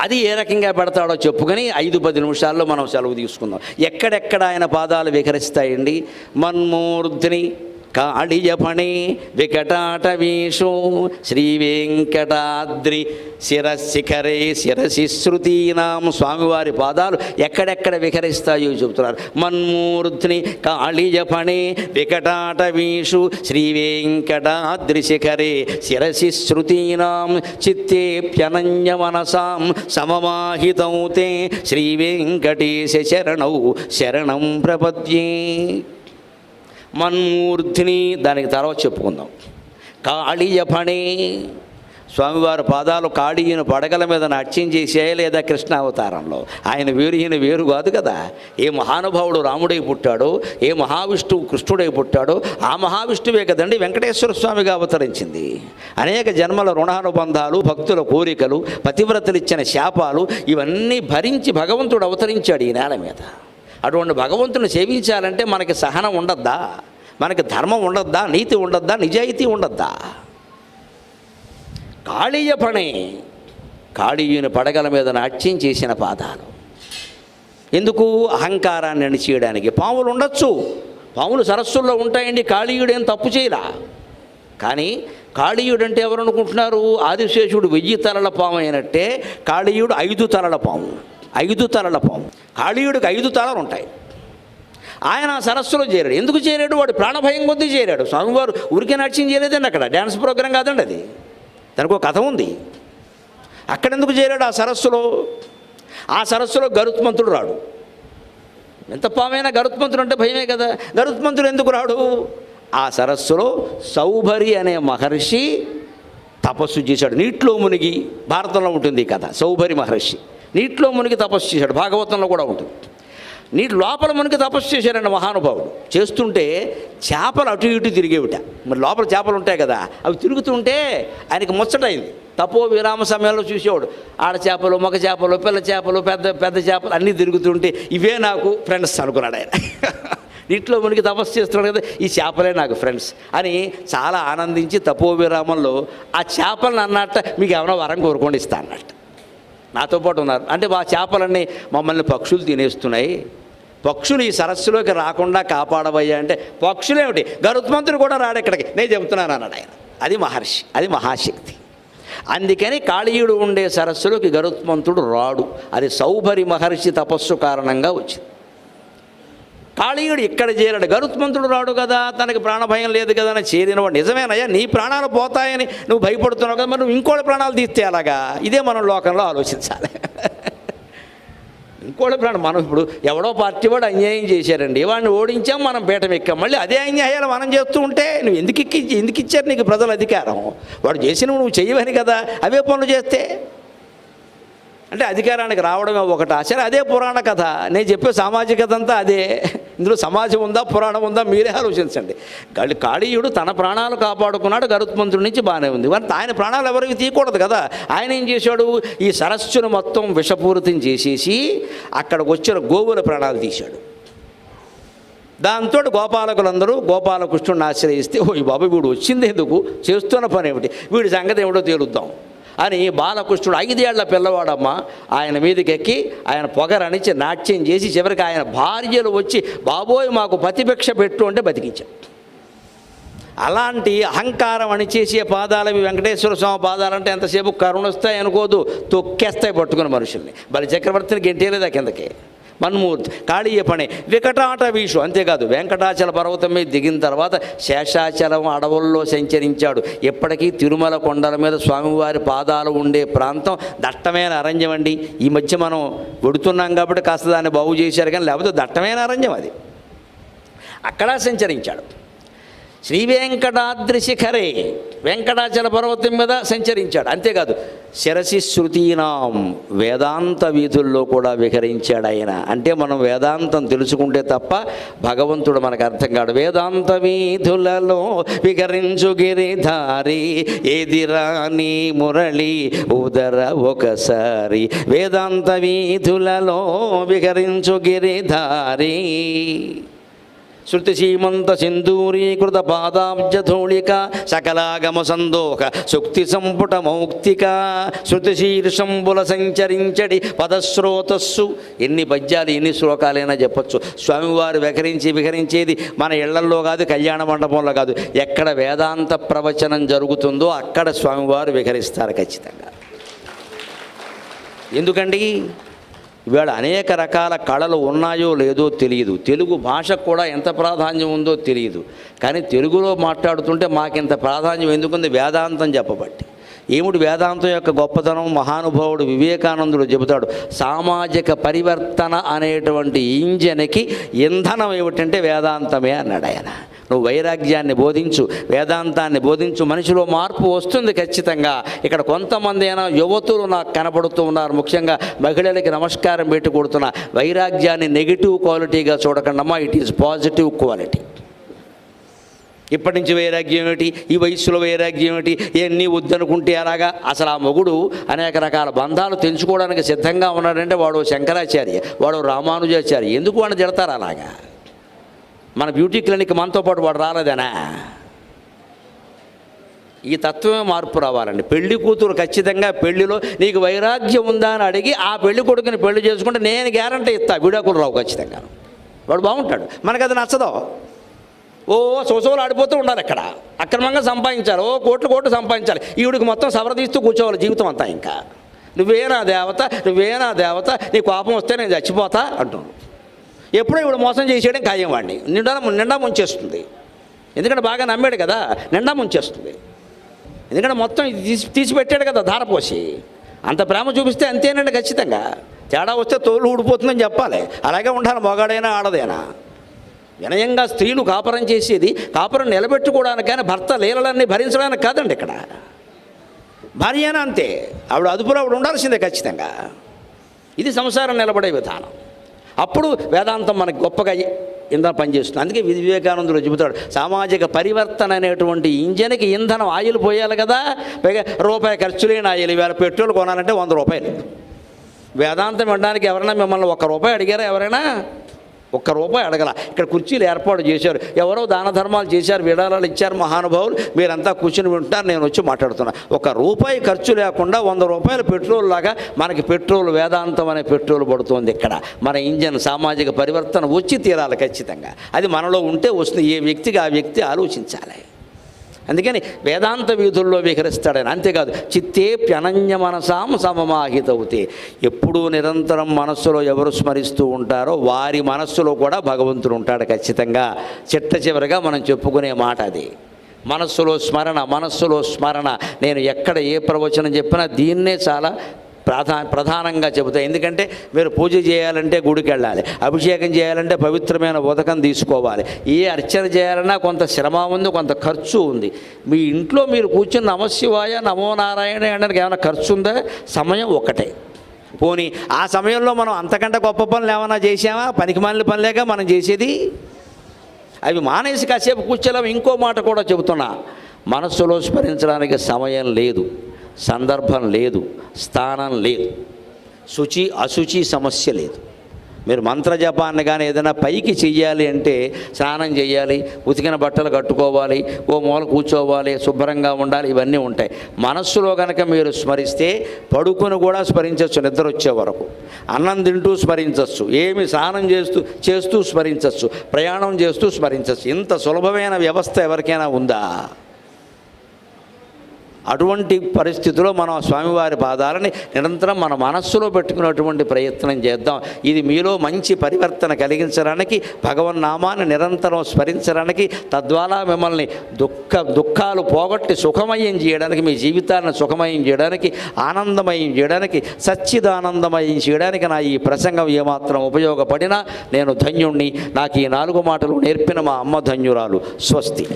అది ఏ రకంగా పెడతాడో చెప్పుకొని 5-10 నిమిషాల్లో మనం సెలవు తీసుకుందాం. ఎక్కడెక్కడ ఆయన పాదాలు వికరిస్తాయండి? మన్మూర్ధిని కాళియపణి వికటాటవీషు శ్రీ వెంకటాద్రి శిరశిఖరే శిరసి శృతీనాం. స్వామివారి పాదాలు ఎక్కడెక్కడ వికరిస్తాయో చెబుతున్నారు. మన్మూర్ధిని కాళియపణి వికటాటవీషు శ్రీ వెంకటాద్రి శిఖరే శిరసి శృతీనాం చిత్తేప్యనన్య మనసాం సమమాహితం తే శ్రీ వెంకటేశ శరణౌ శరణం ప్రపద్యే. మన్మూర్ధిని దానికి తర్వాత చెప్పుకుందాం. కాళీయపణి స్వామివారి పాదాలు కాళీయుని పడగల మీద నాట్యం చేసాయా లేదా కృష్ణావతారంలో? ఆయన వేరు, ఈయన వేరు కాదు కదా. ఏ మహానుభావుడు రాముడై పుట్టాడో, ఏ మహావిష్ణువు కృష్ణుడై పుట్టాడో ఆ మహావిష్ణువే కదండి వెంకటేశ్వర స్వామిగా అవతరించింది. అనేక జన్మల రుణానుబంధాలు, భక్తుల కోరికలు, పతివ్రతలిచ్చిన శాపాలు ఇవన్నీ భరించి భగవంతుడు అవతరించాడు ఈ నేల మీద. అటువంటి భగవంతుని సేవించాలంటే మనకి సహనం ఉండద్దా? మనకి ధర్మం ఉండద్దా? నీతి ఉండద్దా? నిజాయితీ ఉండద్దా? కాళీయ పణి, కాళీయుని పడగల మీద నాట్యం చేసిన పాదాలు. ఎందుకు? అహంకారాన్ని అణిచేయడానికి. పాములు ఉండొచ్చు, పాములు సరస్సుల్లో ఉంటాయండి. కాళీయుడు ఏం తప్పు చేయలా. కానీ కాళీయుడు అంటే ఎవరు అనుకుంటున్నారు? ఆదిశేషుడు 1000 తలల పాము అయినట్టే కాళీయుడు 5 తలల పాము. 5 తలల పాము. కాళీయుడికి 5 తలలు ఉంటాయి. ఆయన సరస్సులో చేరాడు. ఎందుకు చేరాడు? వాడు ప్రాణభయం కొద్దీ చేరాడు. స్వామివారు ఊరికే నాట్యం చేయలేదండి, అక్కడ డ్యాన్స్ ప్రోగ్రాం కాదండి అది. దానికి ఒక కథ ఉంది. అక్కడెందుకు చేరాడు? ఆ సరస్సులో. ఆ సరస్సులో గరుత్మంతుడు రాడు. ఎంత పామైనా గరుత్మంతుడు అంటే భయమే కదా. గరుత్మంతుడు ఎందుకు రాడు? ఆ సరస్సులో సౌభరి అనే మహర్షి తపస్సు చేశాడు. నీటిలో మునిగి, భారతంలో ఉంటుంది ఈ కథ. సౌభరి మహర్షి నీటిలో మునిగి తపస్సు చేశాడు. భాగవతంలో కూడా ఉంటుంది. నీటి లోపల మునిగి తపస్సు చేశాడండి మహానుభావుడు. చేస్తుంటే చేపలు అటు ఇటు తిరిగేవిట. మరి లోపల చేపలు ఉంటాయి కదా, అవి తిరుగుతుంటే ఆయనకి ముచ్చటైంది. తపో విరామ సమయంలో చూసేవాడు. ఆడ చేపలు, మగ చేపలు, పిల్ల చేపలు, పెద్ద పెద్ద చేపలు అన్నీ తిరుగుతుంటే ఇవే నాకు ఫ్రెండ్స్ అనుకున్నాడు ఆయన. నీటిలో మునిగి తపస్సు చేస్తున్నాడు కదా, ఈ చేపలే నాకు ఫ్రెండ్స్ అని చాలా ఆనందించి తపో విరామంలో ఆ చేపలను అన్నట్ట, మీకు ఏమైనా వరం కోరుకోండి ఇస్తా అన్నట్టు. నాతో పాటు ఉన్నారు. అంటే ఆ చేపలన్నీ మమ్మల్ని పక్షులు తినేస్తున్నాయి, పక్షులు ఈ సరస్సులోకి రాకుండా కాపాడవయ్యా అంటే, పక్షులేమిటి, గరుత్మంతుడు కూడా రాడు ఇక్కడికి, నేను చెబుతున్నాను అన్నాడు ఆయన. అది మహర్షి, అది మహాశక్తి. అందుకని కాళీయుడు ఉండే సరస్సులోకి గరుత్మంతుడు రాడు. అది సౌభరి మహర్షి తపస్సు కారణంగా వచ్చింది. కాళీయుడు ఇక్కడ చేరాడు. గరుత్మంతుడు రాడు కదా, తనకి ప్రాణభయం లేదు కదా అని చేరినవాడు. నిజమేనయ్యా, నీ ప్రాణాలు పోతాయని నువ్వు భయపడుతున్నావు కదా, మరి నువ్వు ఇంకోటి ప్రాణాలు తీస్తే అలాగా? ఇదే మనం లోకంలో ఆలోచించాలి. ఇంకోటి ప్రాణం. మనం ఇప్పుడు ఎవడో పార్టీ వాడు అన్యాయం చేశారండి, వాడిని ఓడించాం, మనం పీఠం ఎక్కాం, మళ్ళీ అదే అన్యాయాలు మనం చేస్తూ ఉంటే నువ్వు ఎందుకు ఇచ్చారు నీకు ప్రజల అధికారం? వాడు చేసినవి నువ్వు చెయ్యవని కదా అవే పనులు చేస్తే. అంటే అధికారానికి రావడమే ఒకట. సరే, అదే పురాణ కథ. నేను చెప్పే సామాజికత అంతా అదే. ఇందులో సమాజం ఉందా, పురాణం ఉందా, మీరే ఆలోచించండి. కాళీయుడు తన ప్రాణాలు కాపాడుకున్నాడు గరుత్మంతుడి నుంచి, బాగానే ఉంది. మరి ఆయన ప్రాణాలు ఎవరికి తీయకూడదు కదా. ఆయన ఏం చేశాడు, ఈ సరస్సును మొత్తం విషపూరితం చేసేసి అక్కడికి వచ్చిన గోవుల ప్రాణాలు తీశాడు. దాంతో గోపాలకులందరూ గోపాలకృష్ణుడిని ఆశ్రయిస్తే, ఓ ఈ బాబు వీడు వచ్చింది ఎందుకు, చేస్తున్న పని ఏమిటి, వీడి సంగతి ఏమిటో తేలుద్దాం అని బాలకృష్ణుడు 5 ఏళ్ల పిల్లవాడమ్మ ఆయన మీదకి ఎక్కి ఆయన పొగరనిచ్చి నాట్యం చేసి చివరికి ఆయన భార్యలు వచ్చి బాబోయ్ మాకు పతిభిక్ష పెట్టు అంటే బతికించాడు. అలాంటి అహంకారం అణిచేసే పాదాలవి వెంకటేశ్వర స్వామి పాదాలంటే ఎంతసేపు కరుణొస్తాయి అనుకోదు, తొక్కేస్తాయి పట్టుకుని మనుషుల్ని. బలి చక్రవర్తిని గెంటేలేదా కిందకి. మన్మూర్తి కాళీయ పని వికటాట వీషు. అంతేకాదు, వెంకటాచల పర్వతం మీద దిగిన తర్వాత శేషాచలం అడవుల్లో సంచరించాడు. ఎప్పటికీ తిరుమల కొండల మీద స్వామివారి పాదాలు ఉండే ప్రాంతం దట్టమైన అరణ్యం అండి. ఈ మధ్య మనం వెడుతున్నాం కాబట్టి కాస్త దాన్ని బాగు చేశారు, కానీ లేకపోతే దట్టమైన అరణ్యం అది. అక్కడ సంచరించాడు. శ్రీ వెంకటాద్రి శిఖరే వెంకటాచల పర్వతం మీద సంచరించాడు. అంతేకాదు, శిరసి శృతీనాం వేదాంత వీధుల్లో కూడా విహరించాడు ఆయన. అంటే మనం వేదాంతం తెలుసుకుంటే తప్ప భగవంతుడు మనకు అర్థం కాడు. వేదాంత వీధులలో విహరించు గిరిధారి ఏదిరాని మురళి ఉదర ఒకసారి. వేదాంత వీధులలో విహరించు గిరిధారి శృతి సీమంత సింధూరీకృత పాదాబ్జధూళిక సకలాగమ సందోహ సుక్తి సంపుట మౌక్తిక శృతి శీర్షంబుల సంచరించడి పదశ్రోతస్సు. ఎన్ని పద్యాలు ఎన్ని శ్లోకాలైనా చెప్పచ్చు. స్వామివారు విహరించేది మన ఇళ్లల్లో కాదు, కళ్యాణ మండపంలో కాదు, ఎక్కడ వేదాంత ప్రవచనం జరుగుతుందో అక్కడ స్వామివారు విహరిస్తారు ఖచ్చితంగా. ఎందుకండి, ఇవాళ అనేక రకాల కళలు ఉన్నాయో లేదో తెలియదు. తెలుగు భాషకు కూడా ఎంత ప్రాధాన్యం ఉందో తెలియదు. కానీ తెలుగులో మాట్లాడుతుంటే మాకింత ప్రాధాన్యం ఎందుకుంది, వేదాంతం చెప్పబట్టి. ఏమిటి వేదాంతం యొక్క గొప్పతనం? మహానుభావుడు వివేకానందుడు చెబుతాడు, సామాజిక పరివర్తన అనేటువంటి ఇంజన్కి ఇంధనం ఏమిటంటే వేదాంతమే అన్నాడు ఆయన. నువ్వు వైరాగ్యాన్ని బోధించు, వేదాంతాన్ని బోధించు, మనిషిలో మార్పు వస్తుంది ఖచ్చితంగా. ఇక్కడ కొంతమంది అయినా యువతులు నాకు కనపడుతూ ఉన్నారు, ముఖ్యంగా మహిళలకి నమస్కారం పెట్టి కొడుతున్నా. వైరాగ్యాన్ని నెగిటివ్ క్వాలిటీగా చూడకండమ్మా, ఇట్ ఈజ్ పాజిటివ్ క్వాలిటీ. ఇప్పటి నుంచి వైరాగ్యం ఏమిటి, ఈ వయస్సులో వైరాగ్యం ఏమిటి, ఎన్ని వద్దనుకుంటే అలాగా. అసలు ఆ మొగుడు అనేక రకాల బంధాలు తెంచుకోవడానికి సిద్ధంగా ఉన్నాడంటే వాడు శంకరాచార్య, వాడు రామానుజాచార్య. ఎందుకు వాడిని తిడతారు అలాగా? మన బ్యూటీ క్లినిక్ మనతో పాటు వాడు రాలేదనా? ఈ తత్వమే మార్పు రావాలండి. పెళ్లి కూతురు ఖచ్చితంగా పెళ్లిలో నీకు వైరాగ్యం ఉందా అని అడిగి ఆ పెళ్లి కొడుకుని పెళ్లి చేసుకుంటే నేను గ్యారంటీ ఇస్తా, విడాకులు రావు ఖచ్చితంగా. వాడు బాగుంటాడు. మనకు అది నచ్చదో, ఓ సోసోలు ఆడిపోతూ ఉండాలి, అక్కడ అక్రమంగా సంపాదించాలి, ఓ కోట్లు సంపాదించాలి, ఈవిడికి మొత్తం సవరదీస్తూ కూర్చోవాలి జీవితం అంతా. ఇంకా నువ్వేనా దేవత, నీ కోపం వస్తే నేను చచ్చిపోతా అంటున్నాను. ఎప్పుడో ఇప్పుడు మోసం చేసేయడం ఖాయం వాడిని. నిండా ముంచేస్తుంది. ఎందుకంటే బాగా నమ్మాడు కదా, నిండా ముంచేస్తుంది. ఎందుకంటే మొత్తం తీసిపెట్టాడు కదా ధారపోసి. అంత ప్రేమ చూపిస్తే అంతేనండి ఖచ్చితంగా. తేడా వస్తే తోలు ఊడిపోతుందని చెప్పాలి. అలాగే ఉండాలి, మొగాడైనా ఆడదైనా. వినయంగా స్త్రీలు కాపురం చేసేది కాపురం నిలబెట్టుకోవడానికి, కానీ భర్త లీలలన్నీ భరించడానికి కాదండి. ఇక్కడ భార్య అయినా అంతే, ఆవిడ అదుపులో ఆవిడ ఉండాల్సిందే ఖచ్చితంగా. ఇది సంసారం నిలబడే విధానం. అప్పుడు వేదాంతం మనకి గొప్పగా ఇంధనం పనిచేస్తుంది. అందుకే వివేకానందుడు చెబుతాడు, సామాజిక పరివర్తన అనేటువంటి ఇంజన్కి ఇంధనం ఆయిల్ పోయాలి కదా. పైగా రూపాయి ఖర్చు లేని ఆయిల్. ఇవాళ పెట్రోల్ కొనాలంటే 100 రూపాయలు. వేదాంతం వినడానికి ఎవరైనా మిమ్మల్ని 1 రూపాయి అడిగారా? ఎవరైనా 1 రూపాయి అడగల. ఇక్కడ కుర్చీలు ఏర్పాటు చేశారు, ఎవరో దాన ధర్మాలు చేశారు, విరాళాలు ఇచ్చారు మహానుభావులు, మీరంతా కూర్చుని వింటున్నారు, నేను వచ్చి మాట్లాడుతున్నా. 1 రూపాయి ఖర్చు లేకుండా 100 రూపాయలు పెట్రోల్ లాగా మనకి పెట్రోల్, వేదాంతం అనే పెట్రోల్ పడుతుంది. ఇక్కడ మన ఇంజన్ సామాజిక పరివర్తన వచ్చి తీరాలి ఖచ్చితంగా. అది మనలో ఉంటే వస్తుంది. ఏ వ్యక్తికి ఆ వ్యక్తి ఆలోచించాలి. అందుకని వేదాంత వీధుల్లో విహరిస్తాడని. అంతేకాదు, చిత్తేప్యనన్య మనసాం సమమాహితవుతే. ఎప్పుడూ నిరంతరం మనస్సులో ఎవరు స్మరిస్తూ ఉంటారో వారి మనస్సులో కూడా భగవంతుడు ఉంటాడు ఖచ్చితంగా. చిట్ట చివరిగా మనం చెప్పుకునే మాట అది. మనస్సులో స్మరణ. నేను ఎక్కడ ఏ ప్రవచనం చెప్పినా దీన్నే చాలా ప్రధానంగా చెబుతాయి. ఎందుకంటే మీరు పూజ చేయాలంటే గుడికి వెళ్ళాలి, అభిషేకం చేయాలంటే పవిత్రమైన ఉదకం తీసుకోవాలి, ఏ అర్చన చేయాలన్నా కొంత శ్రమ ఉంది, కొంత ఖర్చు ఉంది. మీ ఇంట్లో మీరు కూర్చుని నమశివాయ నమో నారాయణ అనడానికి ఏమైనా ఖర్చు ఉందా? సమయం ఒకటే. పోనీ ఆ సమయంలో మనం అంతకంటే గొప్ప పనులు ఏమైనా చేసామా? పనికిమాలిన పనులేక మనం చేసేది. అవి మానేసి కాసేపు కూర్చోలేము. ఇంకో మాట కూడా చెబుతున్నా, మనస్సులో స్మరించడానికి సమయం లేదు, సందర్భం లేదు, స్థానం లేదు, శుచి అశుచి సమస్య లేదు. మీరు మంత్రజపాన్ని కానీ ఏదైనా పైకి చెయ్యాలి అంటే స్నానం చేయాలి, ఉతికిన బట్టలు కట్టుకోవాలి, ఓ మూల కూర్చోవాలి, శుభ్రంగా ఉండాలి, ఇవన్నీ ఉంటాయి. మనస్సులో కనుక మీరు స్మరిస్తే పడుకుని కూడా స్మరించవచ్చు, నిద్ర వచ్చే వరకు. అన్నం తింటూ స్మరించవచ్చు, ఏమి స్నానం చేస్తూ స్మరించవచ్చు, ప్రయాణం చేస్తూ స్మరించవచ్చు. ఇంత సులభమైన వ్యవస్థ ఎవరికైనా ఉందా? అటువంటి పరిస్థితిలో మనం స్వామివారి పాదాలని నిరంతరం మన మనస్సులో పెట్టుకున్నటువంటి ప్రయత్నం చేద్దాం. ఇది మీలో మంచి పరివర్తన కలిగించడానికి, భగవన్నామాన్ని నిరంతరం స్మరించడానికి, తద్వారా మిమ్మల్ని దుఃఖాలు పోగొట్టి సుఖమయం చేయడానికి, మీ జీవితాన్ని సుఖమయం చేయడానికి, ఆనందమయం చేయడానికి, సచ్చిదానందమయం చేయడానికి నా ఈ ప్రసంగం ఏమాత్రం ఉపయోగపడినా నేను ధన్యుణ్ణి. నాకు ఈ 4 మాటలు నేర్పిన మా అమ్మ ధన్యురాలు. స్వస్తి.